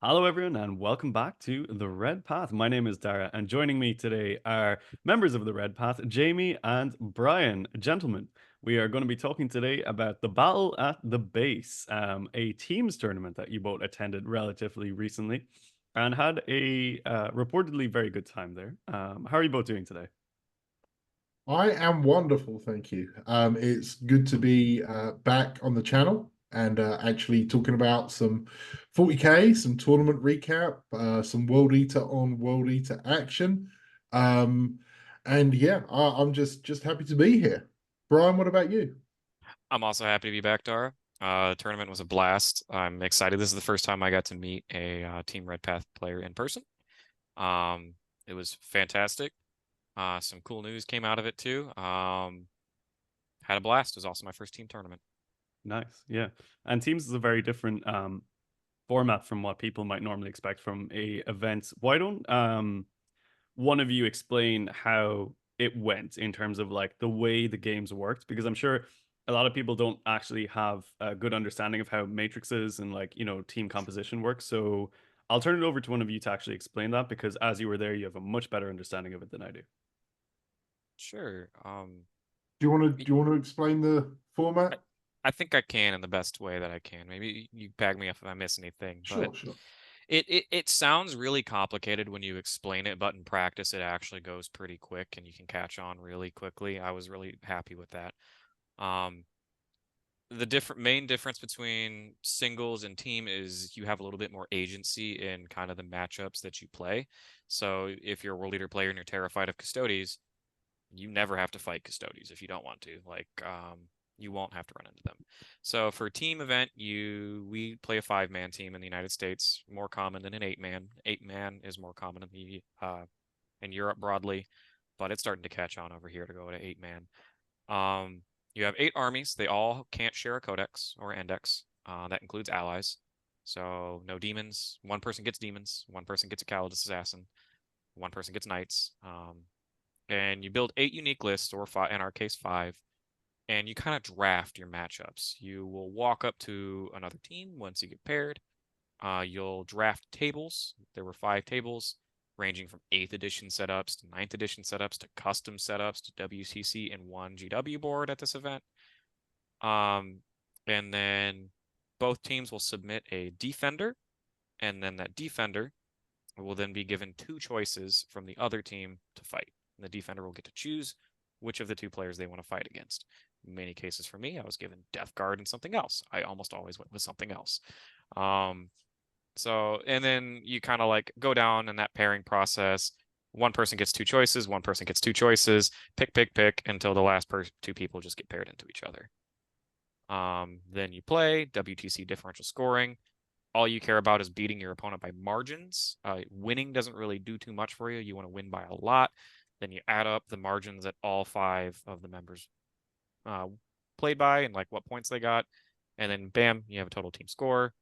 Hello, everyone, and welcome back to the Red Path. My name is Dara, and joining me today are members of the Red Path, Jamie and Brian. Gentlemen, we are going to be talking today about the Battle at the Base, a teams tournament that you both attended relatively recently and had a reportedly very good time there. How are you both doing today? I am wonderful, thank you. It's good to be back on the channel and actually talking about some 40K, some tournament recap, some World Eater on World Eater action. Um, and yeah, I'm just happy to be here. Brian, what about you? I'm also happy to be back, Dara. The tournament was a blast. I'm excited. This is the first time I got to meet a Team Red Path player in person. Um, it was fantastic. Some cool news came out of it too. Had a blast. It was also my first team tournament. Nice, yeah. And teams is a very different format from what people might normally expect from a event. Why don't one of you explain how it went in terms of like the way the games worked? Because I'm sure a lot of people don't actually have a good understanding of how matrices and like, team composition works. So I'll turn it over to one of you to actually explain that because as you were there, you have a much better understanding of it than I do. Sure. Do you want to explain the I, format? I think I can in the best way that I can. Maybe you bag me up if I miss anything, but Sure, sure. it sounds really complicated when you explain it, but in practice it actually goes pretty quick and you can catch on really quickly. I was really happy with that. Um, the different main difference between singles and team is you have a little bit more agency in kind of the matchups that you play. So if you're a world leader player and you're terrified of custodies, you never have to fight custodies if you don't want to. You won't have to run into them. So for a team event, we play a 5-man team in the United States, more common than an 8-man. 8-man is more common in Europe broadly, but it's starting to catch on over here to go to 8-man. You have 8 armies. They all can't share a codex or index. That includes allies. So no demons. One person gets demons. One person gets a Calidus assassin. One person gets knights. And you build 8 unique lists, or five, in our case, 5. And you kind of draft your matchups. You will walk up to another team once you get paired. You'll draft tables. There were 5 tables, ranging from 8th edition setups to 9th edition setups to custom setups to WCC and one GW board at this event. Um, and then both teams will submit a defender, and then that defender will then be given 2 choices from the other team to fight. And the defender will get to choose which of the 2 players they want to fight against. In many cases for me, I was given Death Guard and something else. I almost always went with something else. Um, and then you kind of like go down in that pairing process. One person gets 2 choices, one person gets 2 choices, pick until the last 2 people just get paired into each other. Then you play WTC differential scoring. All you care about is beating your opponent by margins. Winning doesn't really do too much for you. You want to win by a lot. Then you add up the margins that all 5 of the members uh, played by and like what points they got. And then bam, you have a total team score.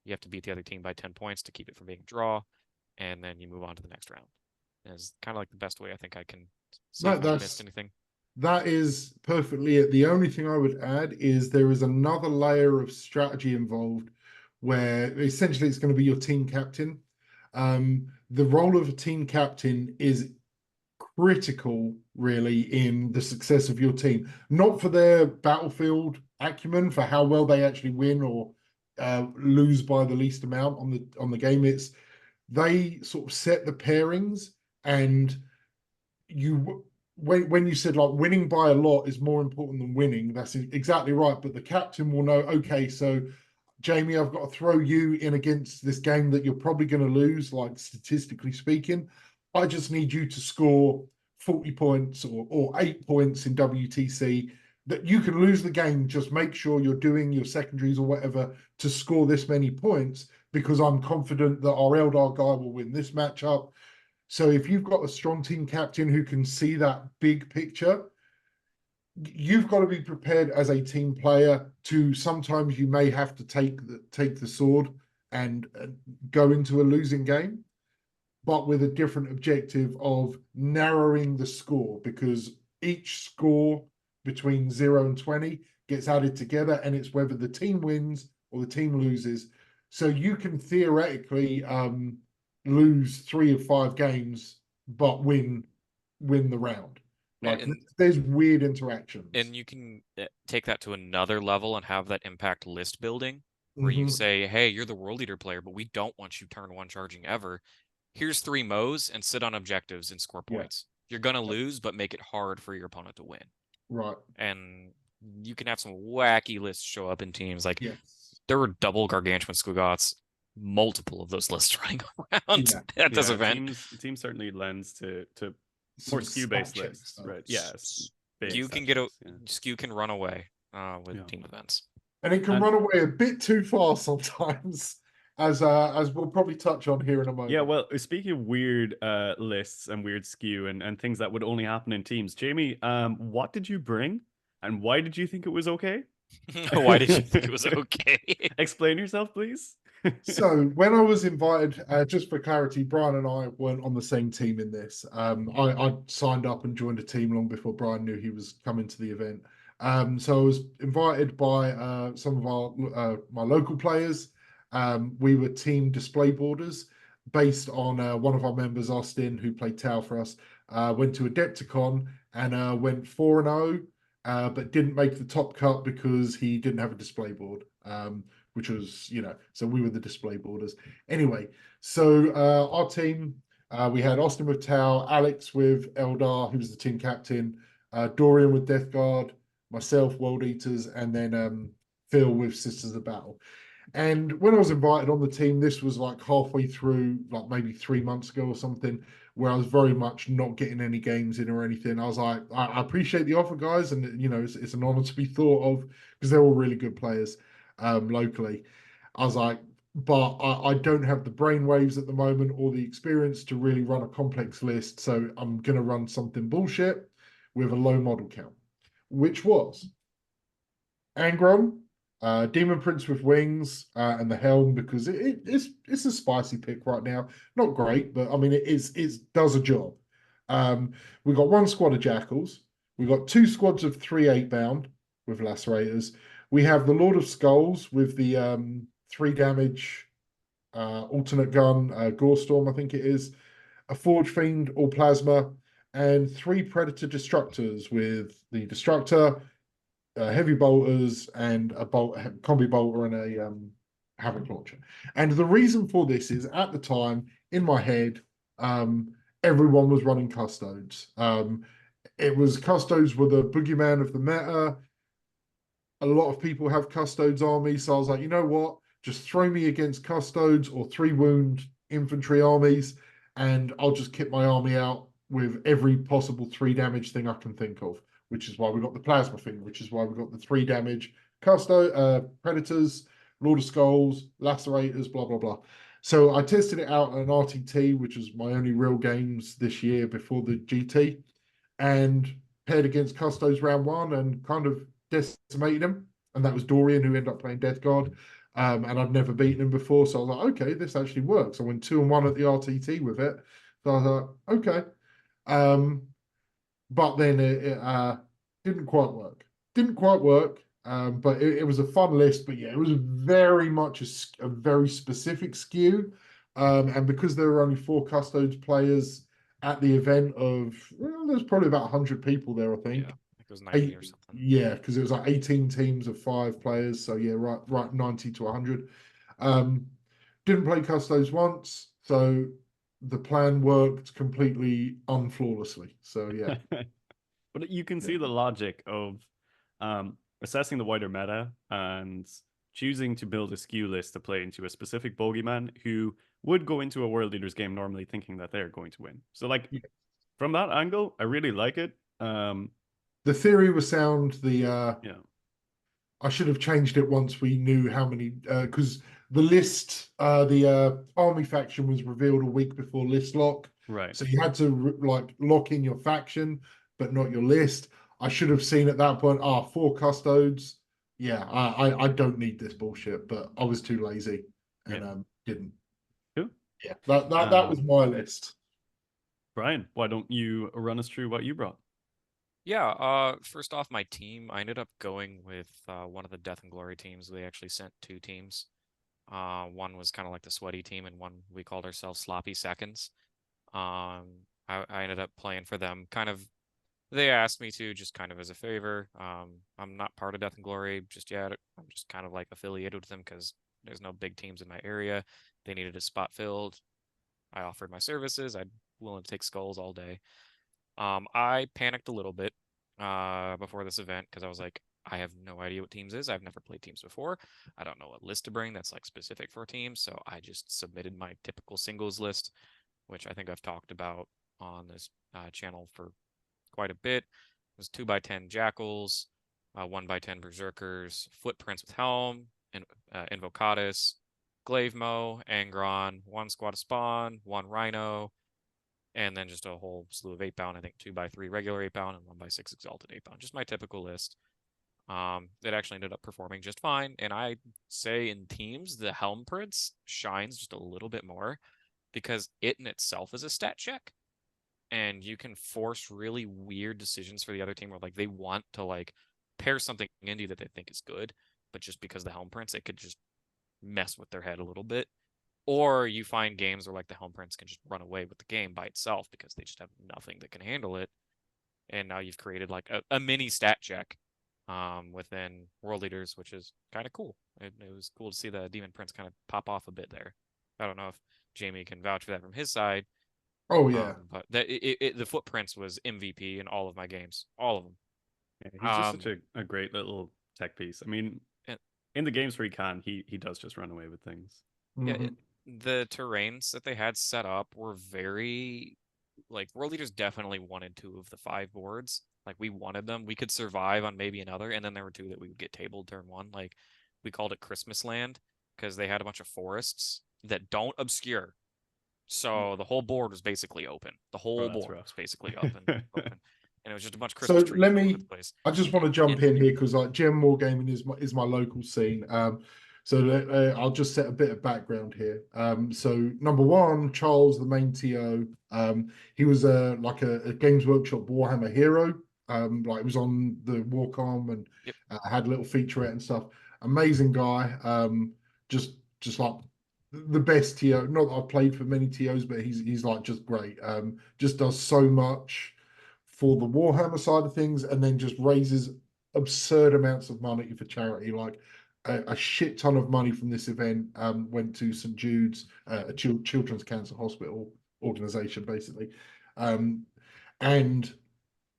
You have to beat the other team by 10 points to keep it from being a draw. And then you move on to the next round. And it's kind of like the best way I think I can see That if I missed that's anything. That is perfectly it. The only thing I would add is there is another layer of strategy involved where essentially it's going to be your team captain. The role of a team captain is critical, really, in the success of your team. Not for their battlefield acumen, for how well they actually win or lose by the least amount on the game. It's they sort of set the pairings and you when you said like winning by a lot is more important than winning, that's exactly right. But the captain will know, okay, so Jamie, I've got to throw you in against this game that you're probably going to lose, like statistically speaking. I just need you to score 40 points or 8 points in WTC. That you can lose the game, just make sure you're doing your secondaries or whatever to score this many points because I'm confident that our Eldar guy will win this matchup. So if you've got a strong team captain who can see that big picture, you've got to be prepared as a team player to sometimes you may have to take the sword and go into a losing game, but with a different objective of narrowing the score because each score between 0 and 20 gets added together and it's whether the team wins or the team loses. So you can theoretically lose 3 of 5 games, but win the round. Like And there's weird interactions. you can take that to another level and have that impact list building, where you Hmm. say, hey, you're the world leader player, but we don't want you turn one charging ever. Here's 3 Mo's and sit on objectives and score Yeah, points. You're gonna lose, but make it hard for your opponent to win. right. And you can have some wacky lists show up in teams. Like Yes. there were double gargantuan Squiggots, multiple of those lists running around Yeah. at this Yeah, event. teams certainly lends to more Some skew stat based check lists, stuff. right? Yes, big Skew stat can get a checks, yeah. Skew can run away with Yeah. team events. And it can And run away a bit too far sometimes, as we'll probably touch on here in a yeah, moment. well, speaking of weird lists and weird skew and things that would only happen in teams, Jamie, what did you bring and why did you think it was okay? Why did you think it was okay? Explain yourself, please. So when I was invited, just for clarity, Brian and I weren't on the same team in this. I signed up and joined a team long before Brian knew he was coming to the event. So I was invited by some of my local players. We were team display boarders based on one of our members, Austin, who played Tau for us. Went to Adepticon and went 4-0, but didn't make the top cut because he didn't have a display board. Which was, so we were the display boarders. Anyway, so our team, we had Austin with Tau, Alex with Eldar, who was the team captain, Dorian with Death Guard, myself, World Eaters, and then Phil with Sisters of Battle. And when I was invited on the team, this was like halfway through, like maybe 3 months ago or something, where I was very much not getting any games in or anything. I was like, I appreciate the offer, guys, and it's an honor to be thought of because they're all really good players locally. I was like, but I don't have the brainwaves at the moment or the experience to really run a complex list, so I'm gonna run something bullshit with a low model count, which was Angron, Demon Prince with wings, and the helm because it's a spicy pick right now. Not great, but I mean it does a job. We got one squad of jackals. We got 2 squads of 3 8 bound with lacerators. We have the Lord of Skulls with the 3 damage alternate gun, Gore Storm, I think it is, a Forge Fiend or Plasma, and 3 Predator Destructors with the Destructor, heavy bolters, and a combi bolter and a havoc launcher. And the reason for this is at the time in my head, everyone was running custodes. It was custodes were the boogeyman of the meta. A lot of people have custodes armies, so I was like, you know what? Just throw me against custodes or 3 wound infantry armies, and I'll just kit my army out with every possible 3 damage thing I can think of, which is why we got the plasma thing, which is why we got the 3 damage predators, Lord of Skulls, lacerators, blah blah blah. So I tested it out at an RTT, which was my only real games this year before the GT, and paired against Custodes round one and kind of decimated him. And that was Dorian, who ended up playing Death Guard. And I'd never beaten him before. So I was like, okay, this actually works. I went 2-1 at the RTT with it. So I was like, okay. But then it didn't quite work. Didn't quite work. But it was a fun list. But yeah, it was very much a very specific skew. And because there were only 4 Custodes players at the event there's probably about 100 people there, I think. Yeah, I think it was 90 or something. Yeah, because it was like 18 teams of 5 players. So yeah, right, 90 to 100. Didn't play Custodes once, so the plan worked completely unflawlessly. So yeah. But you can Yeah. see the logic of assessing the wider meta and choosing to build a skew list to play into a specific bogeyman who would go into a world leaders game normally thinking that they're going to win. So like Yeah. from that angle, I really like it. The theory was sound. Yeah, I should have changed it once we knew how many, because the list, the army faction was revealed a week before list lock. right. So you had to like lock in your faction, but not your list. I should have seen at that point, 4 Custodes. Yeah, I don't need this bullshit, but I was too lazy Yeah. and didn't. Cool. Yeah, that was my list. Brian, why don't you run us through what you brought? Yeah, first off, my team, I ended up going with one of the Death and Glory teams. They actually sent 2 teams. One was kind of like the sweaty team, and one we called ourselves Sloppy Seconds. I ended up playing for them. Kind of, they asked me to just kind of as a favor. I'm not part of Death and Glory just yet. I'm just kind of like affiliated with them because there's no big teams in my area. They needed a spot filled. I offered my services. I'm willing to take skulls all day. I panicked a little bit before this event because I was like, I have no idea what Teams is. I've never played Teams before. I don't know what list to bring that's like specific for Teams. So I just submitted my typical singles list, which I think I've talked about on this channel for quite a bit. It was 2x10 Jackals, 1x10 Berserkers, Footprints with Helm, Invocatus, Glavemo, Angron, 1 Squad of Spawn, 1 Rhino, and then just a whole slew of 8-bound, I think 2x3 regular 8-bound and 1x6 exalted 8-bound. Just my typical list. It actually ended up performing just fine. And I say in Teams, the Helm Prince shines just a little bit more because it in itself is a stat check. And you can force really weird decisions for the other team where like they want to like pair something into you that they think is good, but just because the Helm Prince, it could just mess with their head a little bit. Or you find games where like the Helm Prince can just run away with the game by itself because they just have nothing that can handle it. And now you've created like a mini stat check within World Leaders, which is kind of cool. It was cool to see the Demon Prince kind of pop off a bit there. I don't know if Jamie can vouch for that from his side. Oh yeah. But the Footprints was MVP in all of my games, all of them. Yeah, he's just such a great little tech piece. I mean, in the games where he can, he does just run away with things. Yeah, the terrains that they had set up were very like World Leaders definitely wanted 2 of the 5 boards. Like we wanted them. We could survive on maybe another, and then there were 2 that we would get tabled turn 1. Like we called it Christmas Land because they had a bunch of forests that don't obscure. So the whole board was basically open. The whole board was basically open. And it was just a bunch of Christmas trees let all over me. the place. I just want to jump in here because like Gem Wargaming is my local scene. So I'll just set a bit of background here. So number one, Charles, the main TO, he was like a Games Workshop Warhammer hero. Like he was on the Warcom and had a little featurette and stuff. Amazing guy. Just like the best TO. Not that I've played for many TOs, but he's like just great. Just does so much for the Warhammer side of things, and then just raises absurd amounts of money for charity. Like a shit ton of money from this event went to St. Jude's, a children's cancer hospital organization, basically. And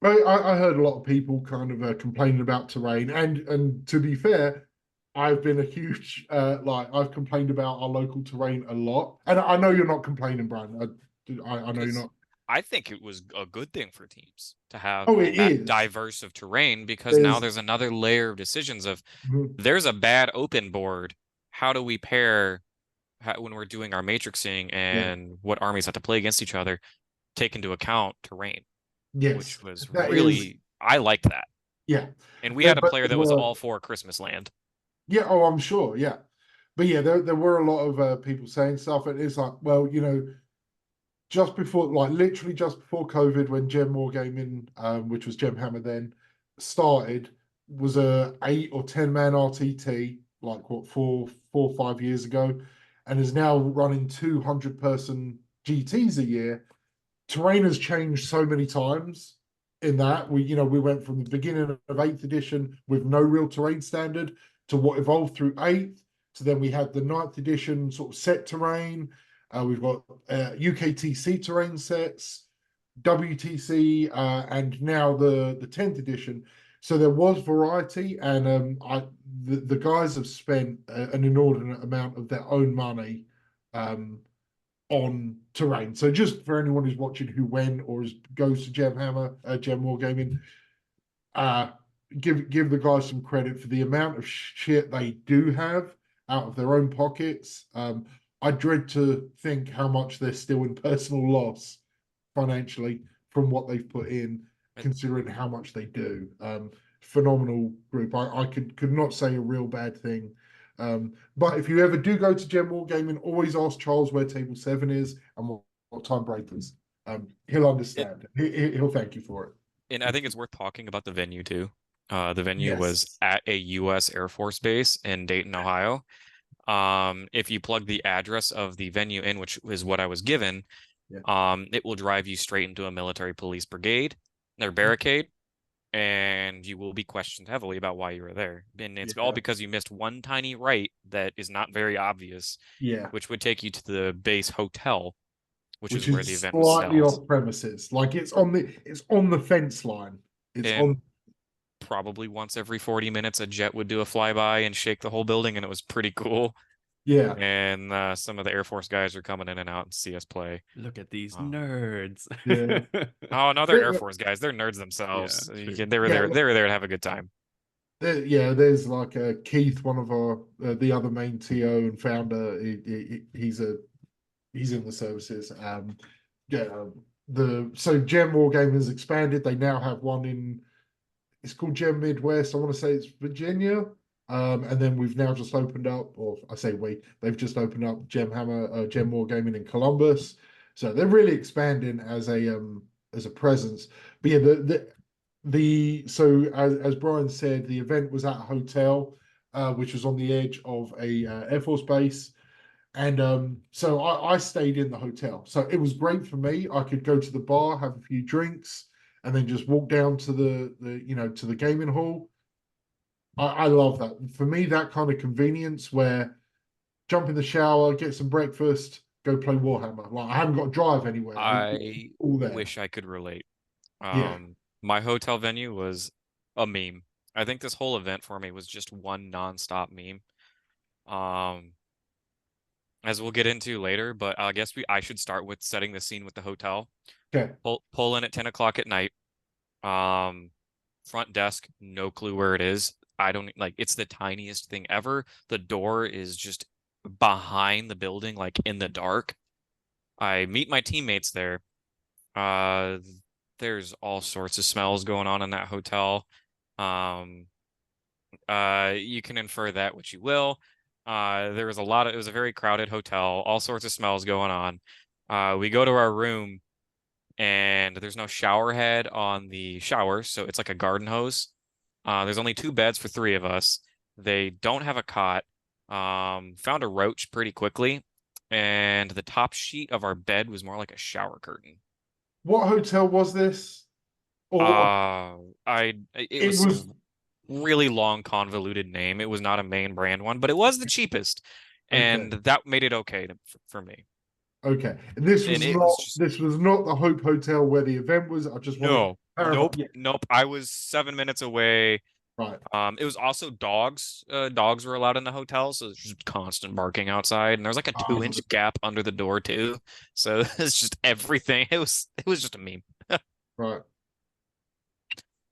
I heard a lot of people kind of complaining about terrain, and to be fair, I've been a huge like I've complained about our local terrain a lot, and I know you're not complaining, Brian. I know you're not. I think it was a good thing for teams to have that diverse of terrain because now there's another layer of decisions of there's a bad open board. How do we pair when we're doing our matrixing and what armies have to play against each other? Take into account terrain. Yes, which was really I liked that. Yeah, and we had a player that was all for Christmas Land. Yeah, oh, I'm sure. Yeah, but yeah, there were a lot of people saying stuff, and it's like, well, just before, like literally just before COVID, when Gem Wargaming, which was Gem Hammer then, started, was a 8 or 10 man RTT, like what 4-5 years ago, and is now running 200-person GTs a year. Terrain has changed so many times in that we went from the beginning of 8th edition with no real terrain standard to what evolved through 8th, to then we had the 9th edition sort of set terrain. We've got UKTC terrain sets, WTC, and now the 10th edition. So there was variety, and the guys have spent an inordinate amount of their own money on terrain. So just for anyone who's watching who went or goes to Gem Wargaming, give the guys some credit for the amount of shit they do have out of their own pockets. I dread to think how much they're still in personal loss financially from what they've put in, considering how much they do. Phenomenal group. I could not say a real bad thing. But if you ever do go to Gem Wargaming, always ask Charles where table 7 is and what time break is. He'll understand. He'll thank you for it. And I think it's worth talking about the venue too. The venue was at a U.S. Air Force base in Dayton, Ohio. If you plug the address of the venue in, which is what I was given, it will drive you straight into a military police brigade, their barricade, and you will be questioned heavily about why you were there. And it's all because you missed one tiny right that is not very obvious, which would take you to the base hotel, which is where the event was slightly held. off premises. Like it's on the fence line. It's And on. probably once every 40 minutes, a jet would do a flyby and shake the whole building, and it was pretty cool. Yeah. And some of the Air Force guys are coming in and out and see us play. Look at these nerds. Yeah. Oh no, they're Air Force guys. They're nerds themselves. Yeah, they were there. They were there to have a good time. There's like Keith, one of our the other main TO and founder. He's in the services. So Gem Wargaming has expanded. They now have one in. It's called Gem Midwest. I want to say it's Virginia. And then we've now just opened up, or I say they've just opened up Gem Wargaming in Columbus. So they're really expanding as a presence. But yeah, so as Brian said, the event was at a hotel, which was on the edge of a Air Force base. And so I stayed in the hotel. So it was great for me. I could go to the bar, have a few drinks, and then just walk down to the gaming hall. I love that. For me, that kind of convenience where jump in the shower, get some breakfast, go play Warhammer. Like I haven't got to drive anywhere. I all there. wish I could relate. Yeah. My hotel venue was a meme. I think this whole event for me was just one nonstop meme. As we'll get into later, but I guess I should start with setting the scene with the hotel. Okay. Pull in at 10 o'clock at night. Front desk, no clue where it is. I don't like it's the tiniest thing ever. The door is just behind the building, like in the dark. I meet my teammates there. There's all sorts of smells going on in that hotel. You can infer that what you will. There was it was a very crowded hotel, all sorts of smells going on. We go to our room and there's no shower head on the shower, so it's like a garden hose. There's only 2 beds for 3 of us. They don't have a cot. Found a roach pretty quickly, and the top sheet of our bed was more like a shower curtain. What hotel was this? It was really long, convoluted name. It was not a main brand one, but it was the cheapest, and that made it okay for me. Okay, and this was not the Hope Hotel where the event was. I just nope. I was 7 minutes away. Right. It was also dogs. Dogs were allowed in the hotel, so there's just constant barking outside, and there was like a 2-inch gap under the door too. So it's just everything. It was just a meme. Right.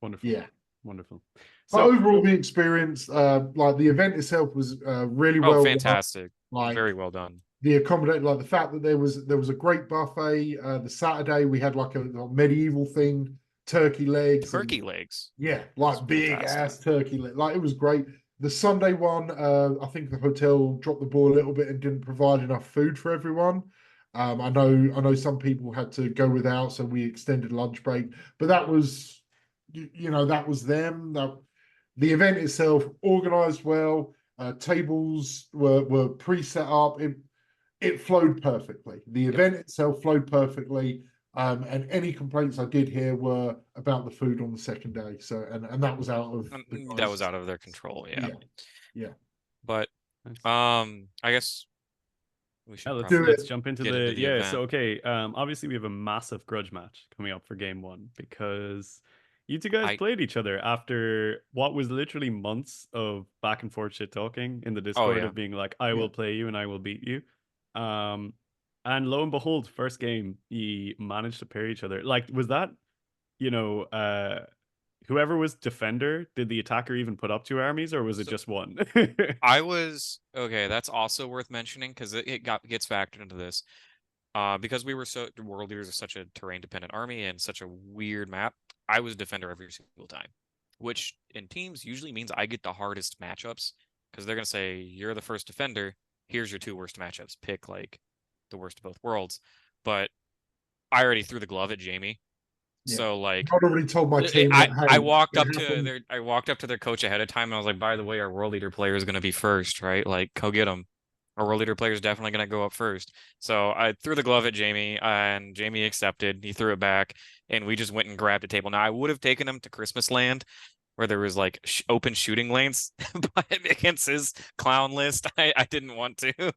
Wonderful. Yeah. Wonderful. So overall, the experience, like the event itself, was really well. Fantastic. Like very well done. The like the fact that there was a great buffet. The Saturday we had like a medieval thing, turkey legs. Yeah, like big ass turkey leg. Like it was great. The Sunday one, I think the hotel dropped the ball a little bit and didn't provide enough food for everyone. I know some people had to go without, so we extended lunch break. But that was, that was them. The event itself organized well. Tables were pre-set up. It flowed perfectly. The event itself flowed perfectly. And any complaints I did hear were about the food on the second day. So and that was out of their control. Yeah. But I guess we should let's jump into the event. So okay, obviously we have a massive grudge match coming up for game 1 because you 2 guys played each other after what was literally months of back and forth shit talking in the Discord of being like, I will play you and I will beat you. And lo and behold, first game, you managed to pair each other. Like, was that, whoever was defender, did the attacker even put up 2 armies or was it just one? That's also worth mentioning because it gets factored into this. Because World Leaders are such a terrain-dependent army and such a weird map, I was defender every single time, which in teams usually means I get the hardest matchups because they're going to say, you're the first defender, here's your 2 worst matchups. Pick, like, the worst of both worlds. But I already threw the glove at Jamie. Yeah. So, like... I already told my team I walked up to their coach ahead of time, and I was like, by the way, our World Leader player is going to be first, right? Like, go get him. our world leader player is definitely going to go up first. So I threw the glove at Jamie, and Jamie accepted. He threw it back, and we just went and grabbed a table. Now I would have taken him to Christmas Land, where there was like open shooting lanes, but against his clown list, I didn't want to.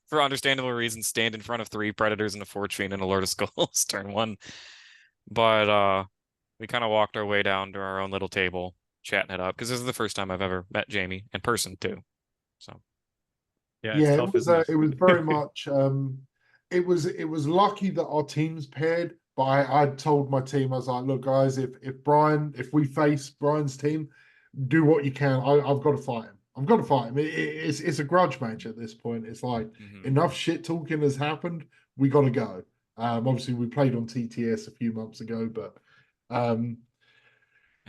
For understandable reasons, stand in front of 3 predators and a fortune and a Lord of Skulls turn 1. But we kind of walked our way down to our own little table, chatting it up, because this is the first time I've ever met Jamie in person too. So Yeah, it's Yeah, tough, isn't it was very it? much it was lucky that our teams paired, but I told my team, I was like, look guys, if we face Brian's team, do what you can. I've got to fight him. I've got to fight him. It's a grudge match at this point. It's like enough shit talking has happened. We got to go. Obviously we played on TTS a few months ago, but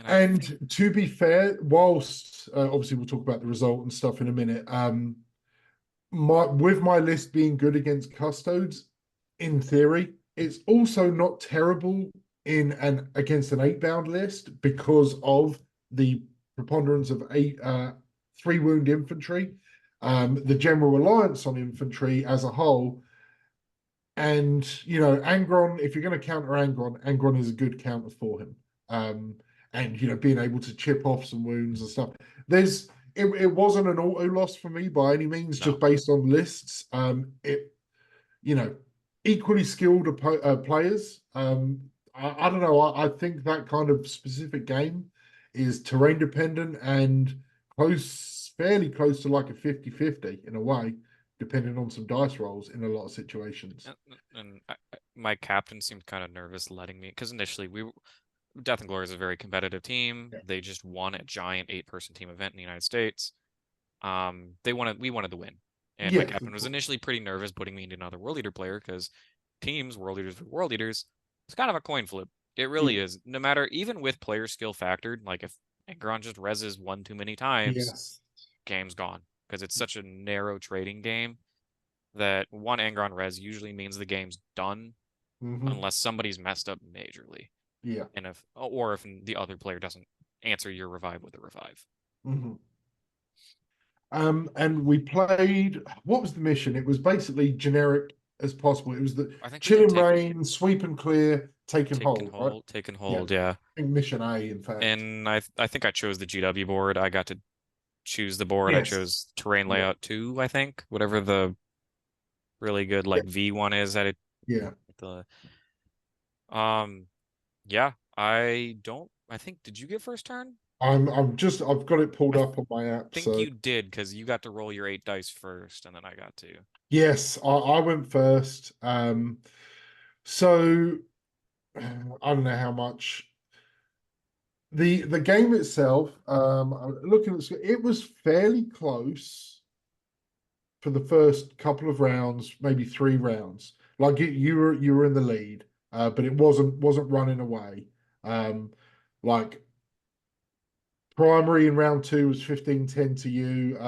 and to be fair, whilst obviously we'll talk about the result and stuff in a minute, my list being good against custodes, in theory, it's also not terrible in an against an 8-bound list because of the preponderance of 3 wound infantry, the general reliance on infantry as a whole. And Angron, if you're going to counter Angron, Angron is a good counter for him. And being able to chip off some wounds and stuff. It wasn't an auto loss for me by any means, No. just based on lists. Equally skilled players. I don't know. I think that kind of specific game is terrain dependent and fairly close to like a 50-50 in a way, depending on some dice rolls in a lot of situations. And my captain seemed kind of nervous letting me, because initially Death and Glory is a very competitive team. Yeah. They just won a giant 8-person team event in the United States. We wanted to win, and my captain was initially pretty nervous putting me into another world leader player, because teams, world leaders for world leaders, it's kind of a coin flip. It really is. No matter, even with player skill factored, like if Angron just reses one too many times, game's gone, because it's such a narrow trading game that one Angron res usually means the game's done, unless somebody's messed up majorly. Yeah. And if the other player doesn't answer your revive with a revive. And we played, what was the mission? It was basically generic as possible. It was the chill and rain, sweep and clear, take and hold, right? Take and hold, yeah. I think mission A, in fact. And I think I chose the GW board. I got to choose the board. I chose terrain layout 2, I think. Whatever the really good like V1 is at it. Yeah. I think, did you get first turn? I've got it pulled up on my app. I think you did, because you got to roll your 8 dice first, and then I got to. Yes, I went first. So I don't know how much the game itself. Looking at it was fairly close for the first couple of rounds, maybe 3 rounds. Like you were in the lead, but it wasn't running away. Like primary in round 2 was 15-10 to you.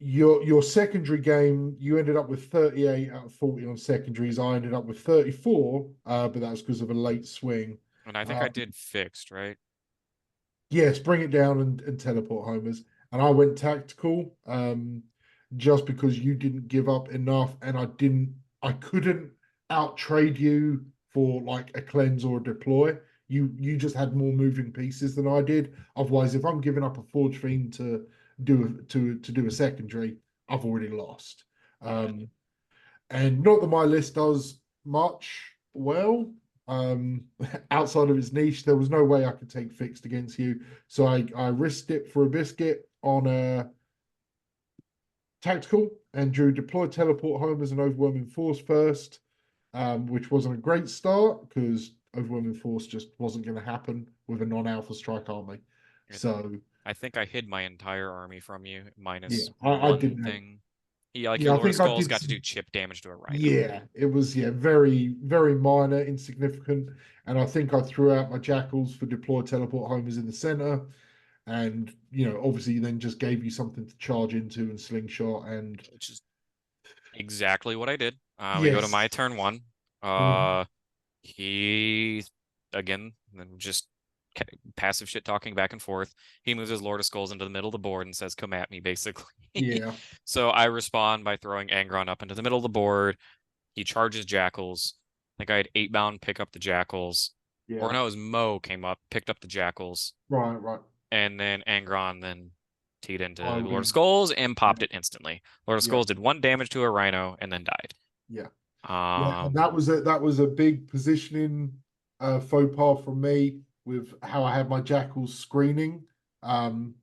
Your secondary game, you ended up with 38 out of 40 on secondaries. I ended up with 34, but that was because of a late swing. And I think I did fixed, right? Yes, bring it down and teleport homers. And I went tactical, just because you didn't give up enough, and I couldn't out trade you for like a cleanse or a deploy. You just had more moving pieces than I did. Otherwise, if I'm giving up a Forge Fiend to do a secondary, I've already lost. And not that my list does much well. Outside of its niche, there was no way I could take fixed against you. So I risked it for a biscuit on a tactical and drew deploy teleport home as an overwhelming force first, which wasn't a great start because overwhelming force just wasn't going to happen with a non-alpha strike army. So I think I hid my entire army from you, minus I one did thing. Your Lord of Skulls got to do chip damage to a rhino. Yeah, it was very, very minor, insignificant. And I think I threw out my jackals for deploy teleport homers in the center. And, obviously then just gave you something to charge into and slingshot, and which is exactly what I did. We go to my turn 1. He again just passive shit talking back and forth. He moves his Lord of Skulls into the middle of the board and says, "Come at me," basically. Yeah. So I respond by throwing Angron up into the middle of the board. He charges Jackals. I think I had 8-bound pick up the Jackals. Or Yeah. no, it was Mo came up, picked up the Jackals, Right. and then Angron then teed into Piled Lord of in. Skulls and popped it instantly. Lord of Yeah. Skulls did 1 damage to a Rhino and then died. Yeah. Yeah, and that Um, was a big positioning faux pas from me with how I had my Jackals screening. And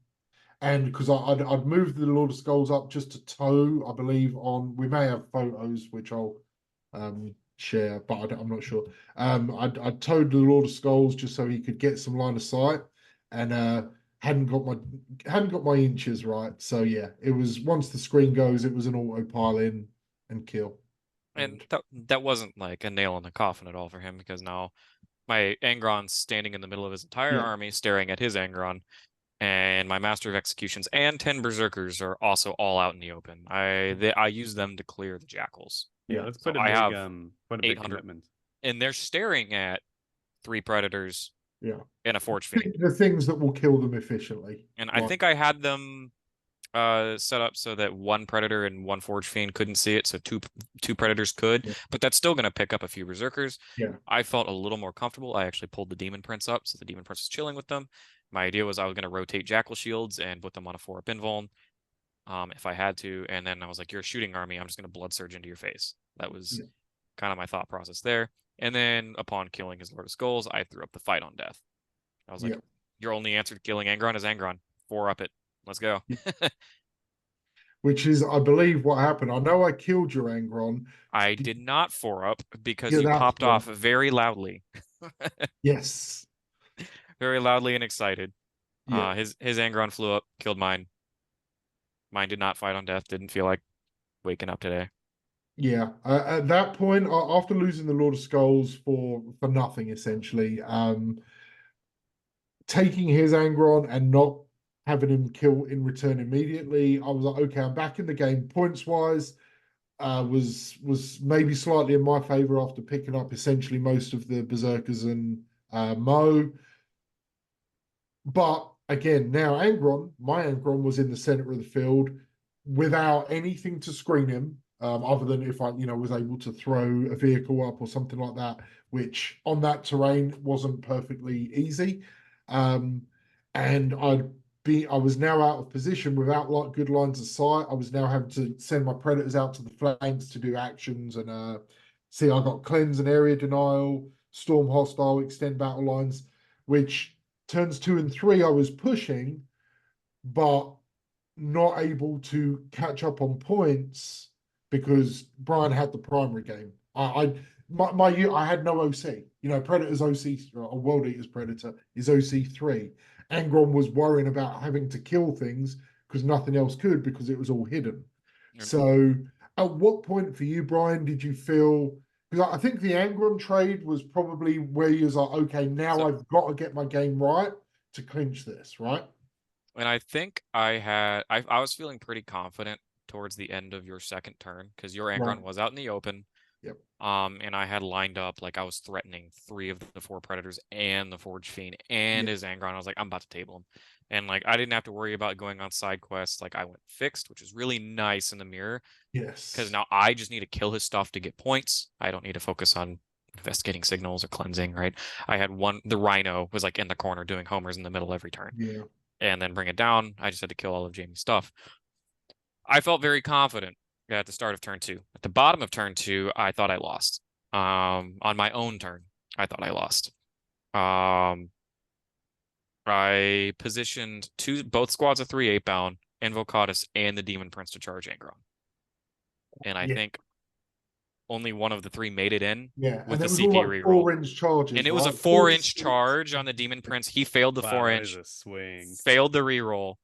because I'd moved the Lord of Skulls up just to toe, I believe, on we may have photos which I'll share, but I'm not sure. I'd towed the Lord of Skulls just so he could get some line of sight, and hadn't got my inches right. So yeah, it was once the screen goes, it was an auto pile in and kill. and And that wasn't like a nail in the coffin at all for him, because now my Angron's standing in the middle of his entire yeah, army, staring at his Angron, and my Master of Executions and 10 Berserkers are also all out in the open. I use them to clear the Jackals. Yeah, yeah, that's So I have quite a big 800, commitment. and they're staring at 3 Predators yeah. and a Forge Fiend. The things that will kill them efficiently. And I Like think I had them set up so that 1 Predator and 1 Forge Fiend couldn't see it, so two Predators could, yeah, but that's still going to pick up a few Berserkers. yeah, I felt a little more comfortable. I actually pulled the Demon Prince up, so the Demon Prince was chilling with them. My idea was I was going to rotate Jackal Shields and put them on a 4-up invuln, if I had to, and then I was like, "You're a shooting army. I'm just going to Blood Surge into your face." That was yeah, kind of my thought process there. And then upon killing his Lord of Skulls, I threw up the Fight on Death. I was like, yeah. "Your only answer to killing Angron is Angron. 4-up it. Let's go." Which is, I believe, what happened. I know I killed your Angron. I did not 4-up because Yeah, you that's popped one. off very loudly, Yes. very loudly and excited. Yeah. His Angron flew up, killed mine. Mine did not fight on death. Didn't feel like waking up today. Yeah. At that point, after losing the Lord of Skulls for nothing, essentially, taking his Angron and not having him kill in return immediately, I was like, okay, I'm back in the game. Points wise, was maybe slightly in my favor after picking up essentially most of the Berserkers and Mo. But again, now my Angron was in the center of the field without anything to screen him, other than if I, was able to throw a vehicle up or something like that, which on that terrain wasn't perfectly easy. Um, and I was now out of position without like good lines of sight. I was now having to send my predators out to the flanks to do actions and see I got cleanse and area denial, storm hostile, extend battle lines, which turns 2 and 3 I was pushing, but not able to catch up on points because Brian had the primary game. I had no OC. Predator's OC or World Eater's Predator is OC3. Angron was worrying about having to kill things because nothing else could because it was all hidden. So at what point for you, Brian, did you feel because I think the Angron trade was probably where you was like, okay, now So, I've got to get my game right to clinch this, right? and I think I was feeling pretty confident towards the end of your second turn because your Right. Angron was out in the open. Yep. And I had lined up like I was threatening 3 of the 4 Predators and the Forge Fiend and Yeah. his Angron. I was like, I'm about to table him. And like I didn't have to worry about going on side quests. Like I went fixed, which is really nice in the mirror. Yes. Because now I just need to kill his stuff to get points. I don't need to focus on investigating signals or cleansing, right? I had the Rhino was like in the corner doing homers in the middle every turn. Yeah. And then bring it down. I just had to kill all of Jamie's stuff. I felt very confident at the start of turn 2. At the bottom of turn 2, I thought I lost. On my own turn, I thought I lost. I positioned both squads of 3 8-bound, Invocatus and the Demon Prince to charge Angron. And I Yeah. think only one of the 3 made it in Yeah. with And the it was all CP like reroll. 4-inch charges. And it was a right? 4-inch charge on the Demon Prince. He failed the Wow, that is 4-inch, a swing. failed the reroll.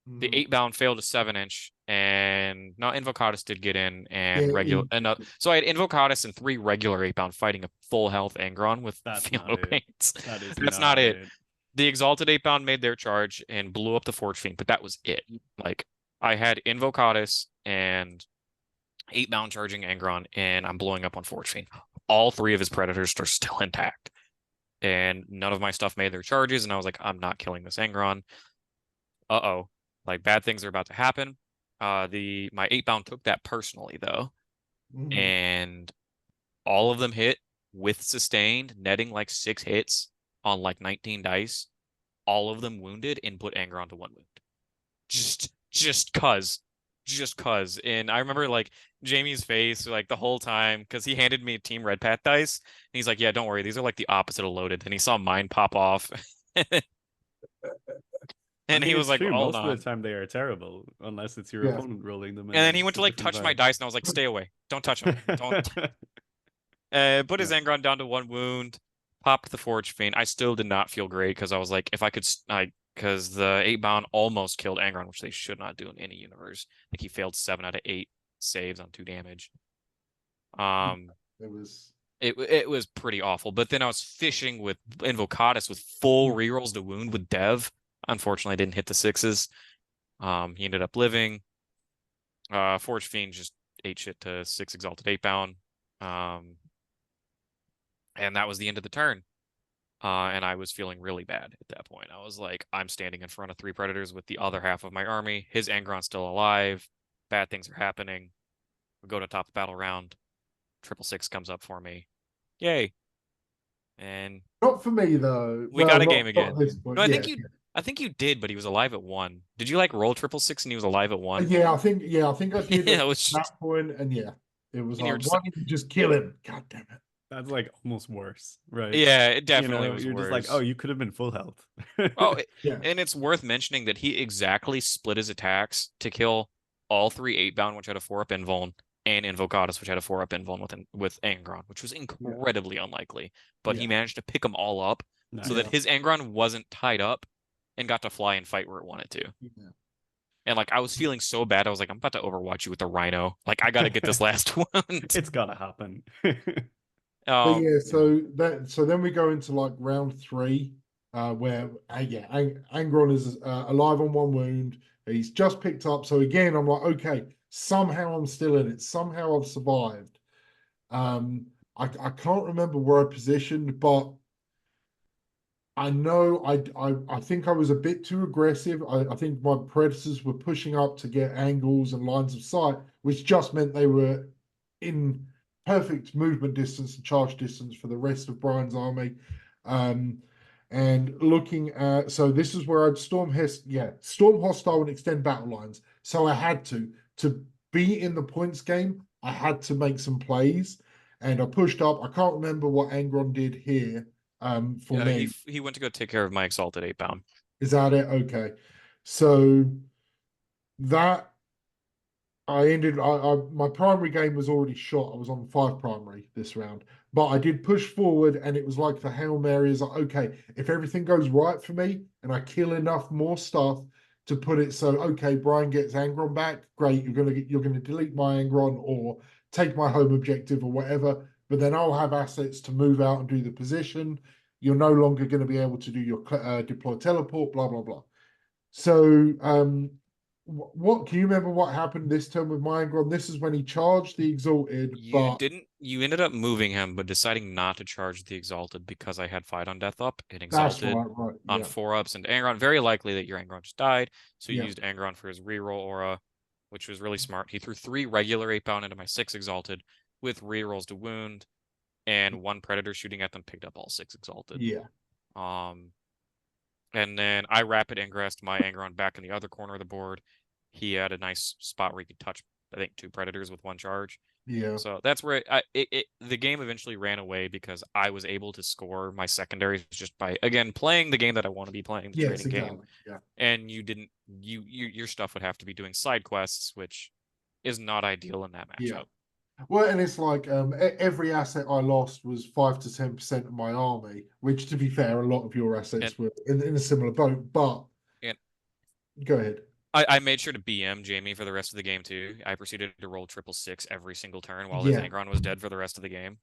The Mm. 8-bound failed a 7-inch, and now Invocatus did get in and Yeah, regular. So I had Invocatus and 3 regular 8-bound fighting a full health Angron with That's feel not no it. paints. That is That's not not it. it. The Exalted 8-bound made their charge and blew up the Forge Fiend, but that was it. Like I had Invocatus and 8-bound charging Angron, and I'm blowing up on Forge Fiend. All 3 of his Predators are still intact. and none of my stuff made their charges, and I was like, I'm not killing this Angron. Uh-oh. Like, bad things are about to happen. My 8-bound took that personally, though, and all of them hit with sustained, netting like 6 hits on like 19 dice. All of them wounded and put Angron to 1 wound. Just cuz. And I remember like Jamie's face like the whole time because he handed me Team Red Path dice. And he's like, yeah, don't worry, these are like the opposite of loaded. And he saw mine pop off. I And he mean, was it's like, true. hold Most of on. the time they are terrible, unless it's your Yeah. opponent rolling them And then he and went it's to a like different touch my vibe. dice, and I was like, stay away. Don't touch him. Don't. Put his Yeah. Angron down to 1 wound, popped the Forge Fiend. I still did not feel great because I was like, if I could, because the 8-bound almost killed Angron, which they should not do in any universe. I think he failed 7 out of 8 saves on 2 damage. It was It was pretty awful. But then I was fishing with Invocatus with full rerolls to wound with Dev. Unfortunately, I didn't hit the 6s. He ended up living. Forge Fiend just ate shit to 6 Exalted 8-bound. And that was the end of the turn. And I was feeling really bad at that point. I was like, I'm standing in front of 3 predators with the other half of my army. His Angron's still alive. Bad things are happening. We go to top the battle round. 666 comes up for me. Yay. And not for me though. we Well, got a game not again. at this point. No, Yeah, I think you did, but he was alive at 1. Did you like roll 666 and he was alive at 1? I think I did Yeah, at it was just, that point, and yeah, it was and you like, were just why like, didn't you just kill him? God damn it! That's like almost worse, right? yeah, it You definitely know, was you're just like, oh, worse. you could have been full health. Oh, Yeah, and it's worth mentioning that he exactly split his attacks to kill all 3 8-bound, which had a 4-up invuln, and Invocatus, which had a 4-up invuln with Angron, which was yeah, incredibly unlikely. But he yeah, managed to pick them all up so that yeah. Nice. his Angron wasn't tied up and got to fly and fight where it wanted to. Yeah. And like I was feeling so bad, I was like, I'm about to overwatch you with the Rhino. Like I got to get this last one. It's gotta happen. But yeah, Yeah. so then we go into like round 3, where Angron is alive on 1 wound. He's just picked up. So again, I'm like, okay, somehow I'm still in it. Somehow I've survived. Um, I can't remember where I positioned, but I know I think I was a bit too aggressive. I think my predators were pushing up to get angles and lines of sight, which just meant they were in perfect movement distance and charge distance for the rest of Brian's army. And looking at, so this is where I'd storm hostile and extend battle lines. So I had to be in the points game. I had to make some plays, and I pushed up. I can't remember what Angron did here for Yeah, me. he went to go take care of my Exalted 8-bound. Is that it? Okay. So that I ended my primary game was already shot. I was on 5 primary this round. But I did push forward, and it was like the Hail Mary is like, okay, if everything goes right for me and I kill enough more stuff to put it so okay, Brian gets Angron back, great, you're gonna delete my Angron or take my home objective or whatever, but then I'll have assets to move out and do the position. You're no longer going to be able to do your deploy teleport, blah blah blah. So what can you remember what happened this turn with Myangron? This is when he charged the Exalted, but You ended up moving him, but deciding not to charge the Exalted because I had Fight on Death up and that's Exalted right, on yeah, 4-ups and Angron. Very likely that your Angron just died. So you yeah, used Angron for his reroll aura, which was really smart. He threw 3 regular 8-bound into my 6 Exalted with rerolls to wound, and 1 Predator shooting at them picked up all 6 Exalted. yeah, Um, and then I rapid ingressed my Angron back in the other corner of the board. He had a nice spot where he could touch, I think, 2 Predators with 1 charge. yeah. So that's where the game eventually ran away because I was able to score my secondaries just by again playing the game that I want to be playing, the Yes, trading game. exactly. Yeah. And you didn't your stuff would have to be doing side quests, which is not ideal in that Yeah. matchup. Well, and it's like every asset I lost was 5 to 10% of my army, which, to be fair, a lot of your assets And were in a similar boat. But and go ahead. I made sure to BM Jamie for the rest of the game too. I proceeded to roll 666 every single turn while his Yeah, Angron was dead for the rest of the game.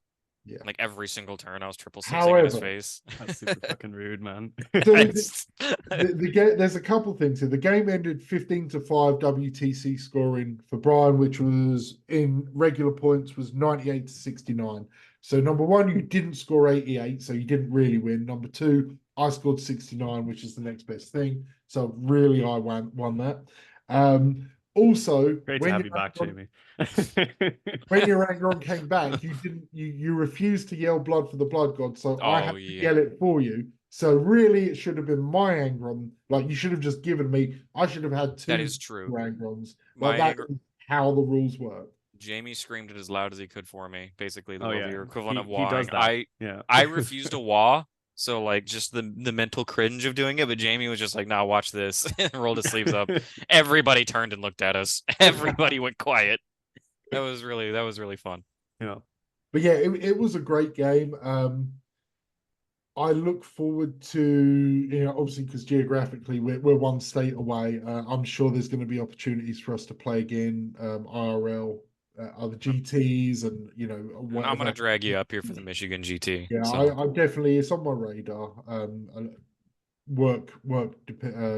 Yeah. Like every single turn, I was triple sixing in his However, face. That's super fucking rude, man. so I the, just- the game, there's a couple things here. The game ended 15-5 WTC scoring for Brian, which was in regular points was 98-69. So number one, you didn't score 88, so you didn't really win. Number two, I scored 69, which is the next best thing. So really, I won that. Also, Great to have you back, Jamie. when your Angron came back, you refused to yell blood for the blood god, so I had oh to yeah, yell it for you. So really, it should have been my Angron. Like you should have just given me. I should have had that two is true. Angrons. My Like that anger. is how the rules work. Jamie screamed it as loud as he could for me. Basically, the Oh world yeah, leader equivalent of he wahing. does that. Yeah. I refused a wah, so like just the mental cringe of doing it. But Jamie was just like, "Nah, watch this," and rolled his sleeves up. Everybody turned and looked at us. Everybody went quiet. That was really fun. Yeah. But yeah, it was a great game. I look forward to, obviously because geographically we're one state away. I'm sure there's going to be opportunities for us to play again, IRL, other GTs, and And I'm gonna whatever. drag you up here for the Michigan GT. Yeah, So I definitely it's on my radar. Work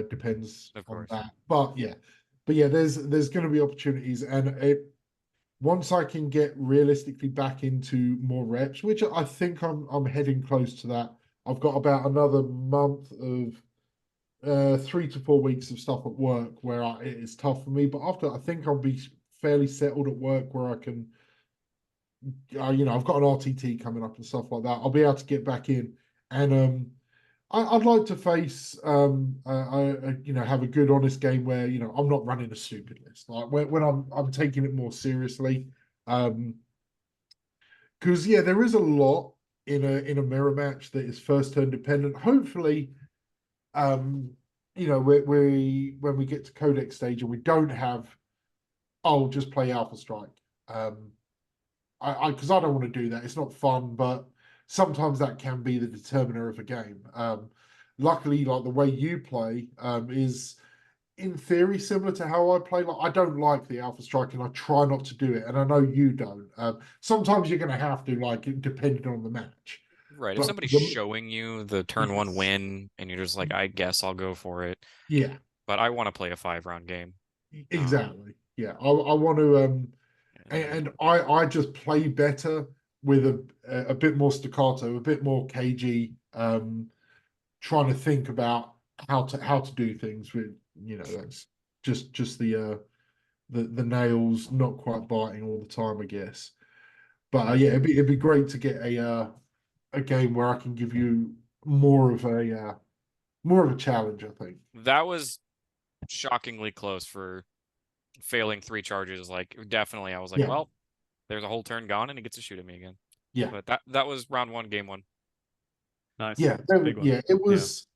depends of on course, that, but yeah, there's going to be opportunities, and once I can get realistically back into more reps, which I think I'm heading close to that. I've got about another month of 3 to 4 weeks of stuff at work where it is tough for me. But after I think I'll be fairly settled at work where I can, I've got an RTT coming up and stuff like that. I'll be able to get back in, and I'd like to face, have a good, honest game where I'm not running a stupid list. Like when I'm taking it more seriously, because yeah, there is a lot in a mirror match that is first turn dependent. Hopefully, when we get to codex stage and we don't have, I'll just play Alpha Strike. Because I don't want to do that. It's not fun, but sometimes that can be the determiner of a game. Luckily, like the way you play is in theory similar to how I play. Like I don't like the Alpha Strike, and I try not to do it. And I know you don't. Sometimes you're going to have to, like, depending on the match. right? If But somebody's showing you the turn one yes, win, and you're just like, I guess I'll go for it, yeah, but I want to play a 5-round game. exactly. Yeah, I want to and I just play better with a bit more staccato, a bit more cagey, trying to think about how to do things with that's just the nails not quite biting all the time, I guess. But yeah, it'd be great to get a game where I can give you more of a challenge, I think. That was shockingly close for failing 3 charges. Like definitely, I was like, Yeah, well, there's a whole turn gone, and he gets to shoot at me again. yeah, But that was round 1, game 1. Nice. yeah, It's a big one. yeah. It Yeah. was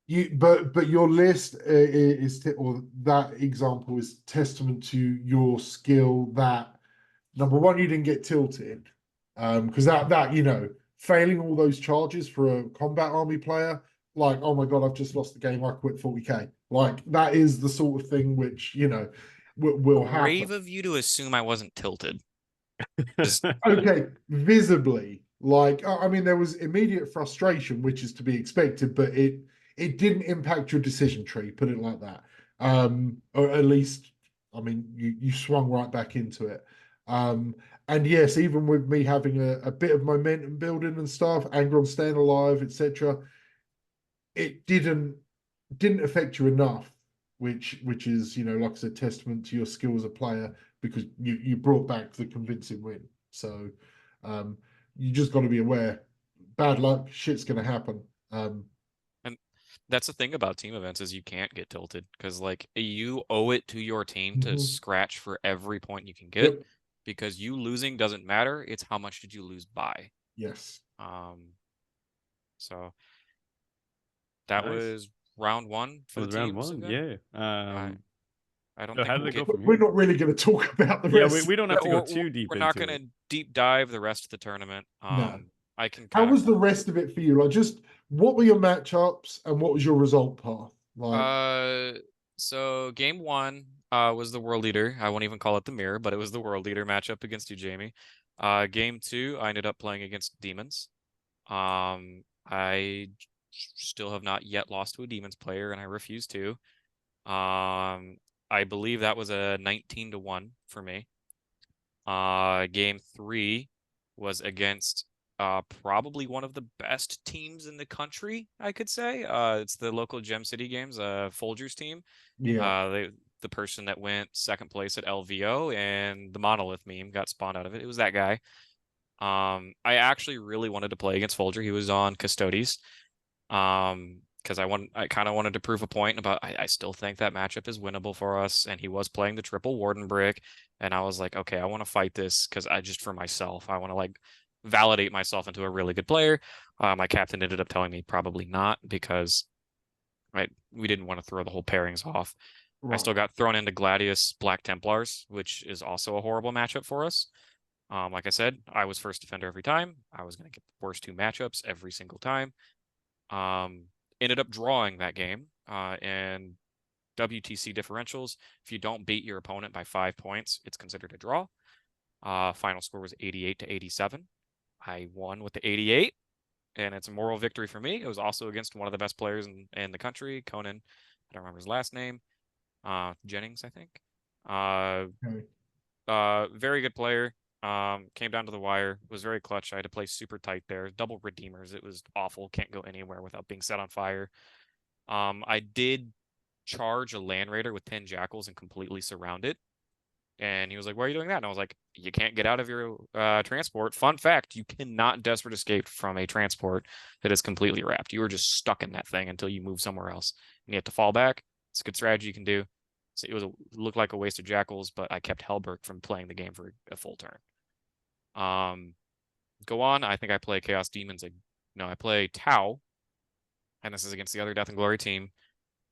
you, but your list or that example is testament to your skill. That number one, you didn't get tilted, because that failing all those charges for a combat army player, like, oh my god, I've just lost the game, I quit 40k. Like that is the sort of thing which will happen. Brave of you to assume I wasn't tilted. Just Okay, visibly, like I mean, there was immediate frustration, which is to be expected, but it didn't impact your decision tree, put it like that. Or at least, I mean, you swung right back into it. And yes, even with me having a bit of momentum building and stuff, Angron staying alive, etc., it didn't affect you enough, which is, like I said, testament to your skill as a player, because you brought back the convincing win. So you just got to be aware. Bad luck, shit's going to happen. and that's the thing about team events is you can't get tilted because like you owe it to your team to scratch for every point you can get Yep. because you losing doesn't matter. It's how much did you lose by. Yes. So that Nice. was round 1 It for the was round teams. 1. Yeah. I don't So think how we'll did it go get. from We're here? not really going to talk about the Yeah, rest. we don't have to go too deep We're not into going it. to deep dive the rest of the tournament. No. I can How kind was the rest of it for you? Like, just what were your matchups and what was your result path? Like, so game 1 was the world leader. I won't even call it the mirror, but it was the world leader matchup against you, Jamie. Game 2, I ended up playing against demons. I still have not yet lost to a demons player, and I refuse to. I believe that was a 19-1 for me. Game 3 was against probably one of the best teams in the country, I could say. It's the local Gem City Games, Folgers team. Yeah. The person that went second place at LVO and the Monolith meme got spawned out of it. It was that guy. I actually really wanted to play against Folger. He was on Custodes. Because I kind of wanted to prove a point about I still think that matchup is winnable for us, and he was playing the triple Warden brick, and I was like, okay, I want to fight this because I just for myself, I want to like validate myself into a really good player. My captain ended up telling me probably not because we didn't want to throw the whole pairings off. I still got thrown into Gladius Black Templars, which is also a horrible matchup for us. Like I said, I was first defender every time. I was going to get the worst two matchups every single time. Ended up drawing that game. And WTC differentials, if you don't beat your opponent by 5 points, it's considered a draw. Final score was 88-87. I won with the 88, and it's a moral victory for me. It was also against one of the best players in the country, Khorne. I don't remember his last name. Jennings, I think. Very good player. Came down to the wire, was very clutch. I had to play super tight there. Double redeemers. It was awful. Can't go anywhere without being set on fire. I did charge a land raider with 10 jackals and completely surround it. And he was like, why are you doing that? And I was like, you can't get out of your transport. Fun fact, you cannot desperate escape from a transport that is completely wrapped. You are just stuck in that thing until you move somewhere else. And you have to fall back. It's a good strategy you can do. So it looked like a waste of jackals, but I kept Hellberg from playing the game for a full turn. Go on. I think I play Chaos Demons. No, I play Tau, and this is against the other Death and Glory team.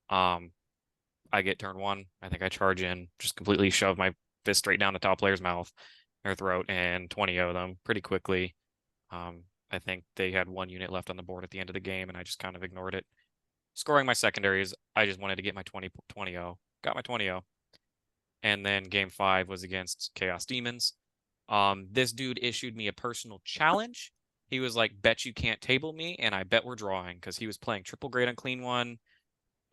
I get turn 1. I think I charge in, just completely shove my fist straight down the top player's mouth or throat and 20-0 them pretty quickly. I think they had 1 unit left on the board at the end of the game, and I just kind of ignored it. Scoring my secondaries, I just wanted to get my 20-0. Got my 20-0. And then game 5 was against Chaos Demons. This dude issued me a personal challenge. He was like, bet you can't table me, and I bet we're drawing, because he was playing triple grade on clean 1,